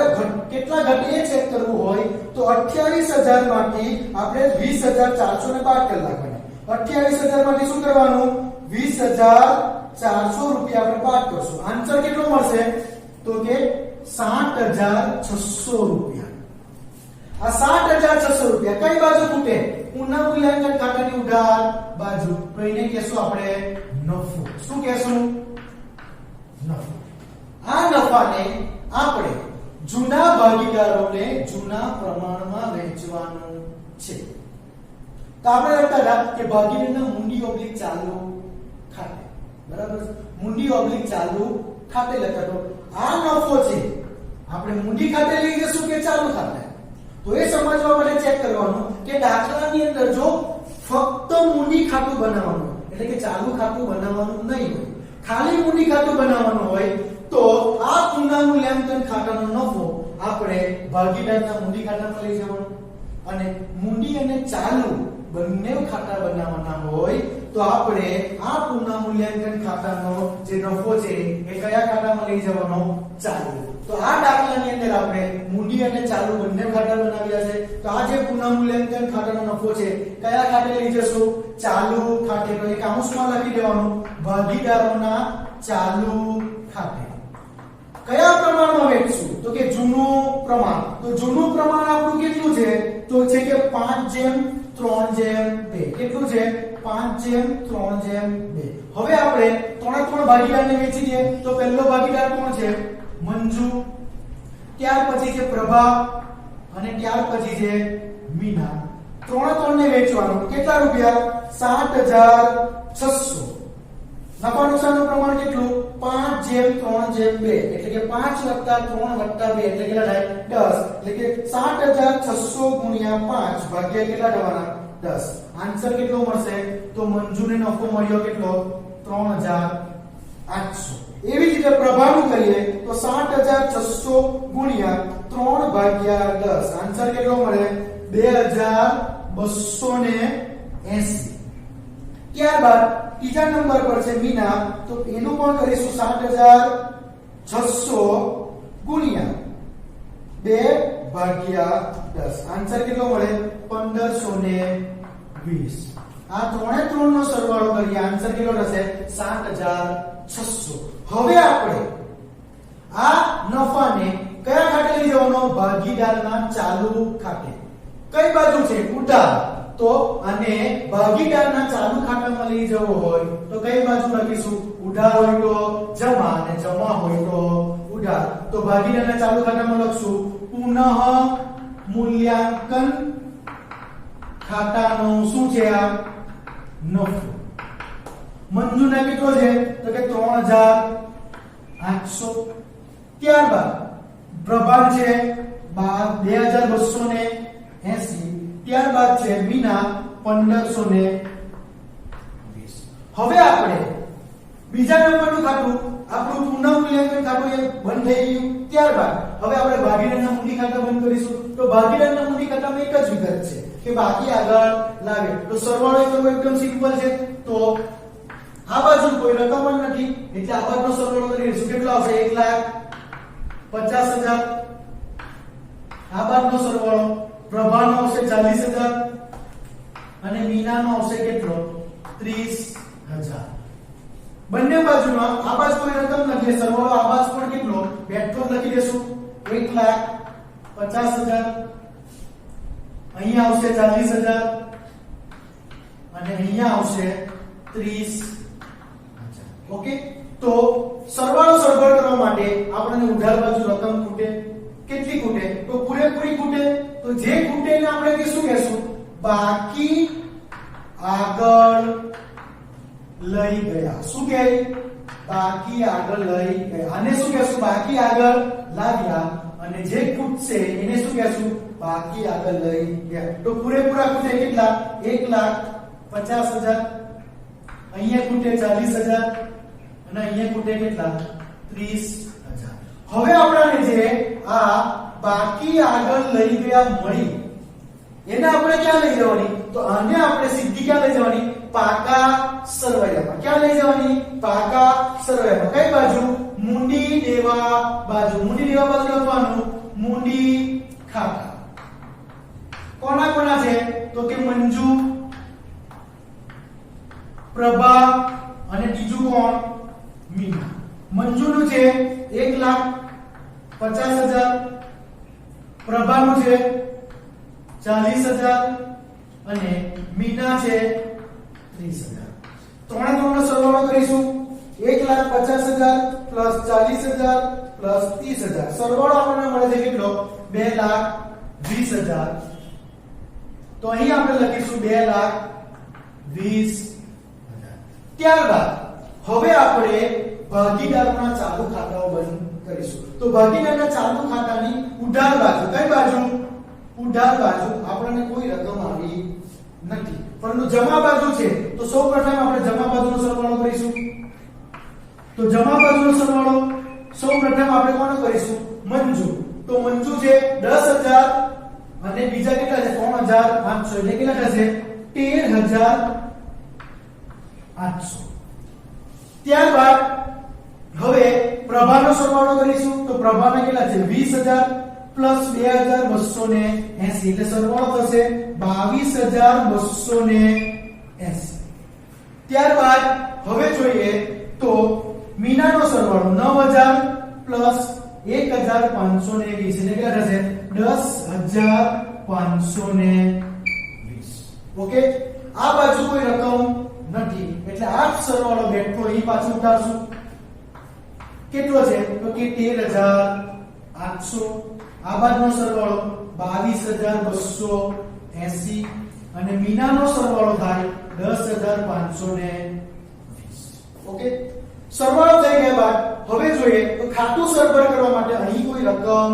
કેટલા ઘટે એ ચેક કરવું હોય તો 28,000 માંથી આપણે 20,400 ને બાદ કરી નાખવાના. 28,000 માંથી શું કરવાનું? 20,400 રૂપિયા આપણે બાદ કરશું. આન્સર કેટલો મળશે? તો કે 60,600 રૂપિયા. આ 60,600 રૂપિયા કઈ બાજુ ખૂટે? પુનઃ મૂલ્યાંકન ખાતાની ઉધાર બાજુ. તો એને કહેશું આપણે નફો. શું કહેશું? નફો. આ નફાને આપણે જૂના ભાગીદારોને જૂના પ્રમાણમાં વહેંચવાનું છે. તો આપણે લખતા હતા કે ભાગીદારના મૂડી ઓબ્લિક ચાલુ ખાતે. બરાબર? મૂડી ઓબ્લિક ચાલુ ખાતે લખતા તો આ નફો છે આપણે મૂડી ખાતે લઈ જશું કે ચાલુ ખાતે? તો એ સમજવા માટે ચેક કરવાનું કે દાખલાની અંદર જો ફક્ત મૂડી ખાતું બનાવવાનું એટલે કે ચાલુ ખાતું બનાવવાનું નહીં હોય, ખાલી મૂડી ખાતું બનાવવાનું હોય તો આ પુનઃ મૂલ્યાંકન ખાતાનો નફો આપણે ભાગીદારના મૂડી ખાતામાં લઈ જવાનો. અને મૂડી અને ચાલુ બંને ખાતા બનાવવાના હોય તો આપણે આ પુનઃ મૂલ્યાંકન ખાતાનો જે નફો છે એ કયા ખાતામાં લઈ જવાનો? ચાલુ. તો આ દાખલાની અંદર આપણે મૂડી અને ચાલુ બંને ખાતા બનાવ્યા છે. તો આ જે પુનઃ મૂલ્યાંકન ખાતાનો નફો છે કયા ખાતે લઈ જશું? ચાલુ ખાતે. તો એ કૌંસમાં લખી દેવાનું ભાગીદારોના ચાલુ ખાતે. કયા પ્રમાણમાં વેચશું? તો કે જૂનું પ્રમાણ. તો જૂનું પ્રમાણ આપણું કેટલું છે? તો છે કે 5:1 3/2 કેટલું છે 5/3/2 હવે આપણે 3 ભાગીદારને વેચી દઈએ તો પહેલો ભાગીદાર કોણ છે મંજુ ત્યાર પછી છે પ્રભા અને ત્યાર પછી છે મીના 3 ને વેચવાનું કેટલા રૂપિયા 7,600 નફા નુકસાનનું પ્રમાણ કેટલું 5/3/2 એટલે કે 5 + 3 + 2 એટલે કેટલા થાય 10 એટલે કે 7,600 ગુણ્યા 5 ભાગ્યા કેટલા થવાના 10 આન્સર કેટલો મળશે તો મંજુને નફો મળ્યો કેટલો 3,800 એવી જ રીતે પ્રભાનું કરીએ તો 7,600 ગુણ્યા 3 ભાગ્યા 10 આન્સર કેટલો મળે 2,280 ત્યારબાદ ત્રીજા નંબર પર છે મીના તો એનું પણ કરીશું 7,600 ગુણ્યા 2 ભાગ્યા 10 આન્સર કેટલો મળે 1,520 આ ત્રણે ત્રણનો સરવાળો કરીએ આન્સર કેટલો થશે 7,600 હવે આપણે આ નફાને કયા ખાતે લઈ જવાનો ભાગીદારના ચાલુ ખાતે કઈ બાજુ છે ઉધાર તો આને ભાગીદારના ચાલુ ખાતામાં લઈ જવો હોય તો કઈ બાજુ લખીશું ઉધાર હોય તો જમા અને જમા હોય તો ઉધાર તો ભાગીદારના ચાલુ ખાતામાં લખશું પુનઃ મૂલ્યાંકન ખાતાનો શું છે આ નફો મંજુના કેટલો છે તો કે 3,800 ત્યારબાદ પ્રભાર છે 2,280 ત્યારબાદ છે મીના 1,520 હવે આપણે બીજા નંબરનું ખાતું આપણું પુનઃ મૂલ્યાંકન ખાતું એ બંધ થઈ ગયું ત્યારબાદ હવે આપણે ભાગીદારના મૂડી ખાતા બંધ કરીશું તો ભાગીદારના મૂડી ખાતામાં એક જ વિગત છે કે બાકી આગળ લાવે તો સરવાળો કરવો એકદમ સિમ્પલ છે તો આ બાજુ કોઈ રકમ જ નથી એટલે આ બાજુનો સરવાળો કરીશું કેટલો આવશે 1,50,000 આ બાજુનો સરવાળો પ્રભાનો આવશે 40,000 અને મીનાનો આવશે કેટલો 30,000 બંને બાજુમાં આ બાજુ કોઈ રકમ નથી સરવાળો આ બાજુ પણ કેટલો બેઠો લખી દેશું 1,50,000 અહીંયા આવશે 40,000 અને અહીંયા આવશે 30,000 ઓકે તો સરવાળો સરભર કરવા માટે આપણને ઉધાર બાજુ રકમ ખૂટે કેટલી ખૂટે તો પૂરેપૂરી ખૂટે તો જે ખૂટે એને આપણે શું કહેશું બાકી આગળ લઈ ગયા શું કહે બાકી આગળ લઈ ગયા આને શું કહેશું બાકી આગળ લાવ્યા અને જે ખૂટશે એને શું કહેશું બાકી આગળ લઈ ગયા તો પૂરેપૂરા ખૂટે કેટલા 1,50,000 અહીંયા ખૂટે 40,000 અને અહીંયા ખૂટે કેટલા 30,000 હવે આપણને જે આ બાકી આગળ લઈ ગયા મળી એને આપણે ક્યાં લઈ જવાની તો આને આપણે સીધી ક્યાં લઈ જવાની પાકા સરવૈયામાં ક્યાં લઈ જવાની પાકા સરવૈયામાં કઈ બાજુ મૂડી દેવા બાજુ લખવાનું મૂડી ખાતા કોના કોના છે તો કે મંજુ પ્રભા અને બીજું કોણ મીના મંજુનું છે 1,50,000 પ્રભાનું છે 40,000 અને મીના છે 30,000 ત્રણે ત્રણનો સરવાળો કરીશું 1,50,000 પ્લસ 40,000 પ્લસ 30,000 સરવાળો આપણને મળે છે કેટલો 2,20,000 તો અહીં આપણે લખીશું 2,20,000 ત્યારબાદ હવે આપણે ભાગીદારોના ચાલુ ખાતાઓ બંધ કરીશું તો ભાગીદારના ચાલુ ખાતાની ઉધાર બાજુ કઈ બાજુ ઉધાર બાજુ આપણને કોઈ રકમ આવી નથી પરંતુ જમા બાજુ છે તો સૌપ્રથમ આપણે જમા બાજુનો સરવાળો કરીશું તો જમા બાજુનો સરવાળો સૌપ્રથમ આપણે કોનો કરીશું મંજુ તો મંજુ છે 10,000 અને બીજા કેટલા છે 3,500 એટલે કેટલા થશે 13,800 ત્યારબાદ હવે પ્રભાનો સરવાળો કરીશું તો પ્રભાના કેટલા છે 20,000 પ્લસ 2,280 એટલે સરવાળો થશે 22,280 ત્યારબાદ હવે જોઈએ તો મીનાનો સરવાળો 9,000 પ્લસ 1,520 એટલે કેટલા થશે 10,520 બાજુ કોઈ રકમ નથી એટલે આ જ સરવાળો બેઠો અહીં પાછું ઉતારશું. કેટલો છે તો કે 13800. આ બાજુનો સરવાળો 22280 અને મીનાનો સરવાળો થાય 10520. ઓકે, સરવાળો થઈ ગયા બાદ હવે જોઈએ તો ખાતું સરભર કરવા માટે અહીં કોઈ રકમ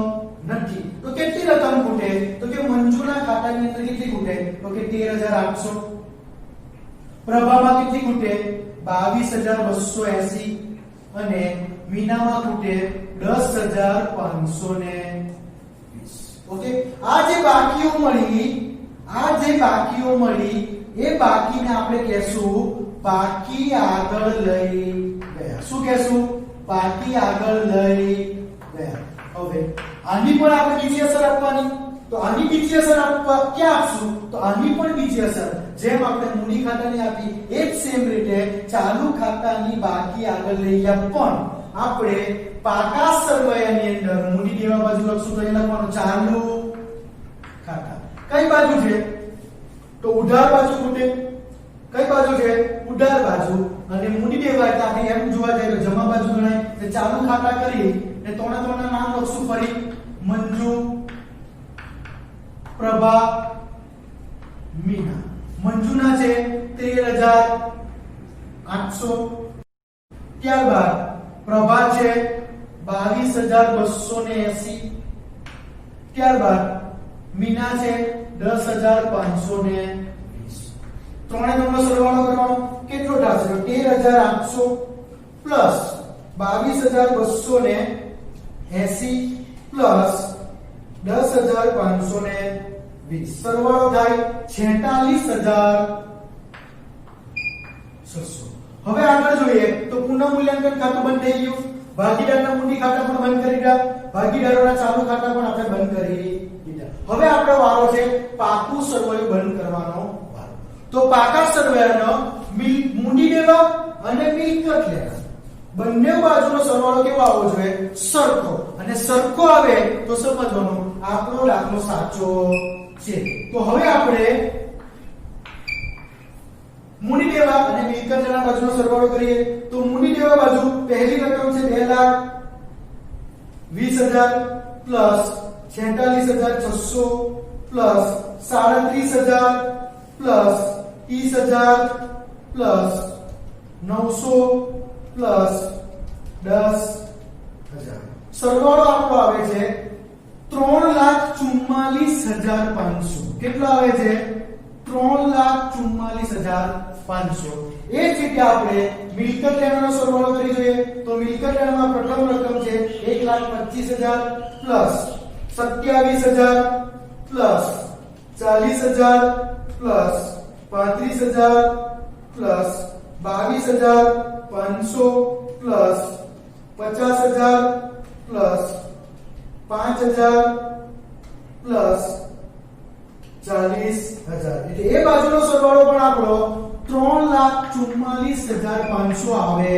નથી તો કેટલી રકમ ખૂટે તો કે મંજુના ખાતાની અંદર કેટલી ખૂટે તો કે 13800. પ્રભામાં કેટલી ખૂટે 22280 અને મીનામાં ખૂટે 10520. ઓકે, આ જે બાકીઓ મળી એ બાકીને આપણે કહેશું બાકી આગળ લઈ ગયા. શું કહેશું? બાકી આગળ લઈ ગયા. હવે આની પણ આપણે બીજી અસર આપવાની તો આની બીજી અસર આપવા ક્યાં આપશું તો આની પણ બીજી અસર જેમ આપણે મૂડી ખાતાની આપી એ જ સેમ રીતે ચાલુ ખાતાની બાકી આગળ લઈ ગયા પણ આપણે પાકા સરવાયાની અંદર મૂડી દેવા બાજુ લખશું તો એ લખવાનું ચાલુ ખાતા. કઈ બાજુ છે તો ઉધાર બાજુ ખૂટે. કઈ બાજુ છે ઉધાર બાજુ અને મૂડી દેવા એટલે આપણે એમ જોવા જઈએ તો જમા બાજુ ગણાય એટલે ચાલુ ખાતા કરી ને ત્રણે નામ લખશું ફરી મંજુ, પ્રભા, મીના. મંજુના છે 13800. ત્યારબાદ પ્રભા છે 22280. ત્યારબાદ મીના છે 10520. ત્રણેયનો સરવાળો કરવાનો કેટલો થશે તો 13800 પ્લસ 22280 પ્લસ 10520 સરવાળો થાય 46600. હવે આગળ જોઈએ તો પુનઃ મૂલ્યાંકન ખાતું બંધ થઈ ગયું. ભાગીદારના મૂડી ખાતા પણ બંધ કરી દીધા. ભાગીદારોના ચાલુ ખાતા પણ આપણે બંધ કરી દીધા. હવે આપણો વારો છે પાકું સરવાળું બંધ કરવાનો વારો. તો પાકા સરવાળાનો મૂડી દેવા અને મિલકત લેવા બંને બાજુનો સરવાળો કેવો આવવો જોઈએ સરખો. અને સરખો આવે તો સમજવાનું આપણો દાખલો સાચો છે. તો હવે આપણે મૂડી દેવા અને મિલકત લેવા બાજુનો સરવાળો કરીએ તો મૂડી દેવા બાજુ પહેલી રકમ છે 2,20,000 plus 46,600 plus 37,000 plus 30,000 plus 900 plus 10,000 સરવાળો આપણો આવે છે 3,44,500. કેટલો આવે છે 3,44,500. એ જ રીતે આપણે મિલકત લેવાનો સરવાળો કરી જોઈએ તો મિલકત લેવામાં પ્રથમ રકમ છે 1,25,000 plus 27,000 plus 40,000 plus 35,000 plus 22,500 plus 50,000 plus 5,000 plus 40,000. એટલે એ બાજુનો સરવાળો પણ આપણો 3,44,500 આવે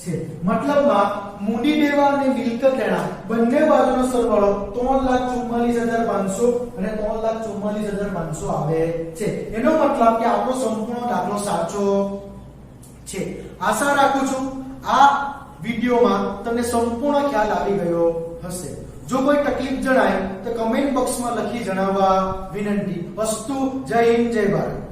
છે. મતલબમાં મૂડી દેવા અને મિલકત લેણા બંને બાજુનો સરવાળો 3,44,500 અને 3,44,500 આવે છે. એનો મતલબ કે આપણો સંપૂર્ણ દાખલો સાચો છે. આશા રાખું છું આ વિડિયોમાં તમને સંપૂર્ણ ખ્યાલ આવી ગયો હશે. જો કોઈ તકલીફ જણાય તો કમેન્ટ બોક્સમાં લખી જણાવવા વિનંતી. અસ્તુ. જય હિન્દ, જય ભારત.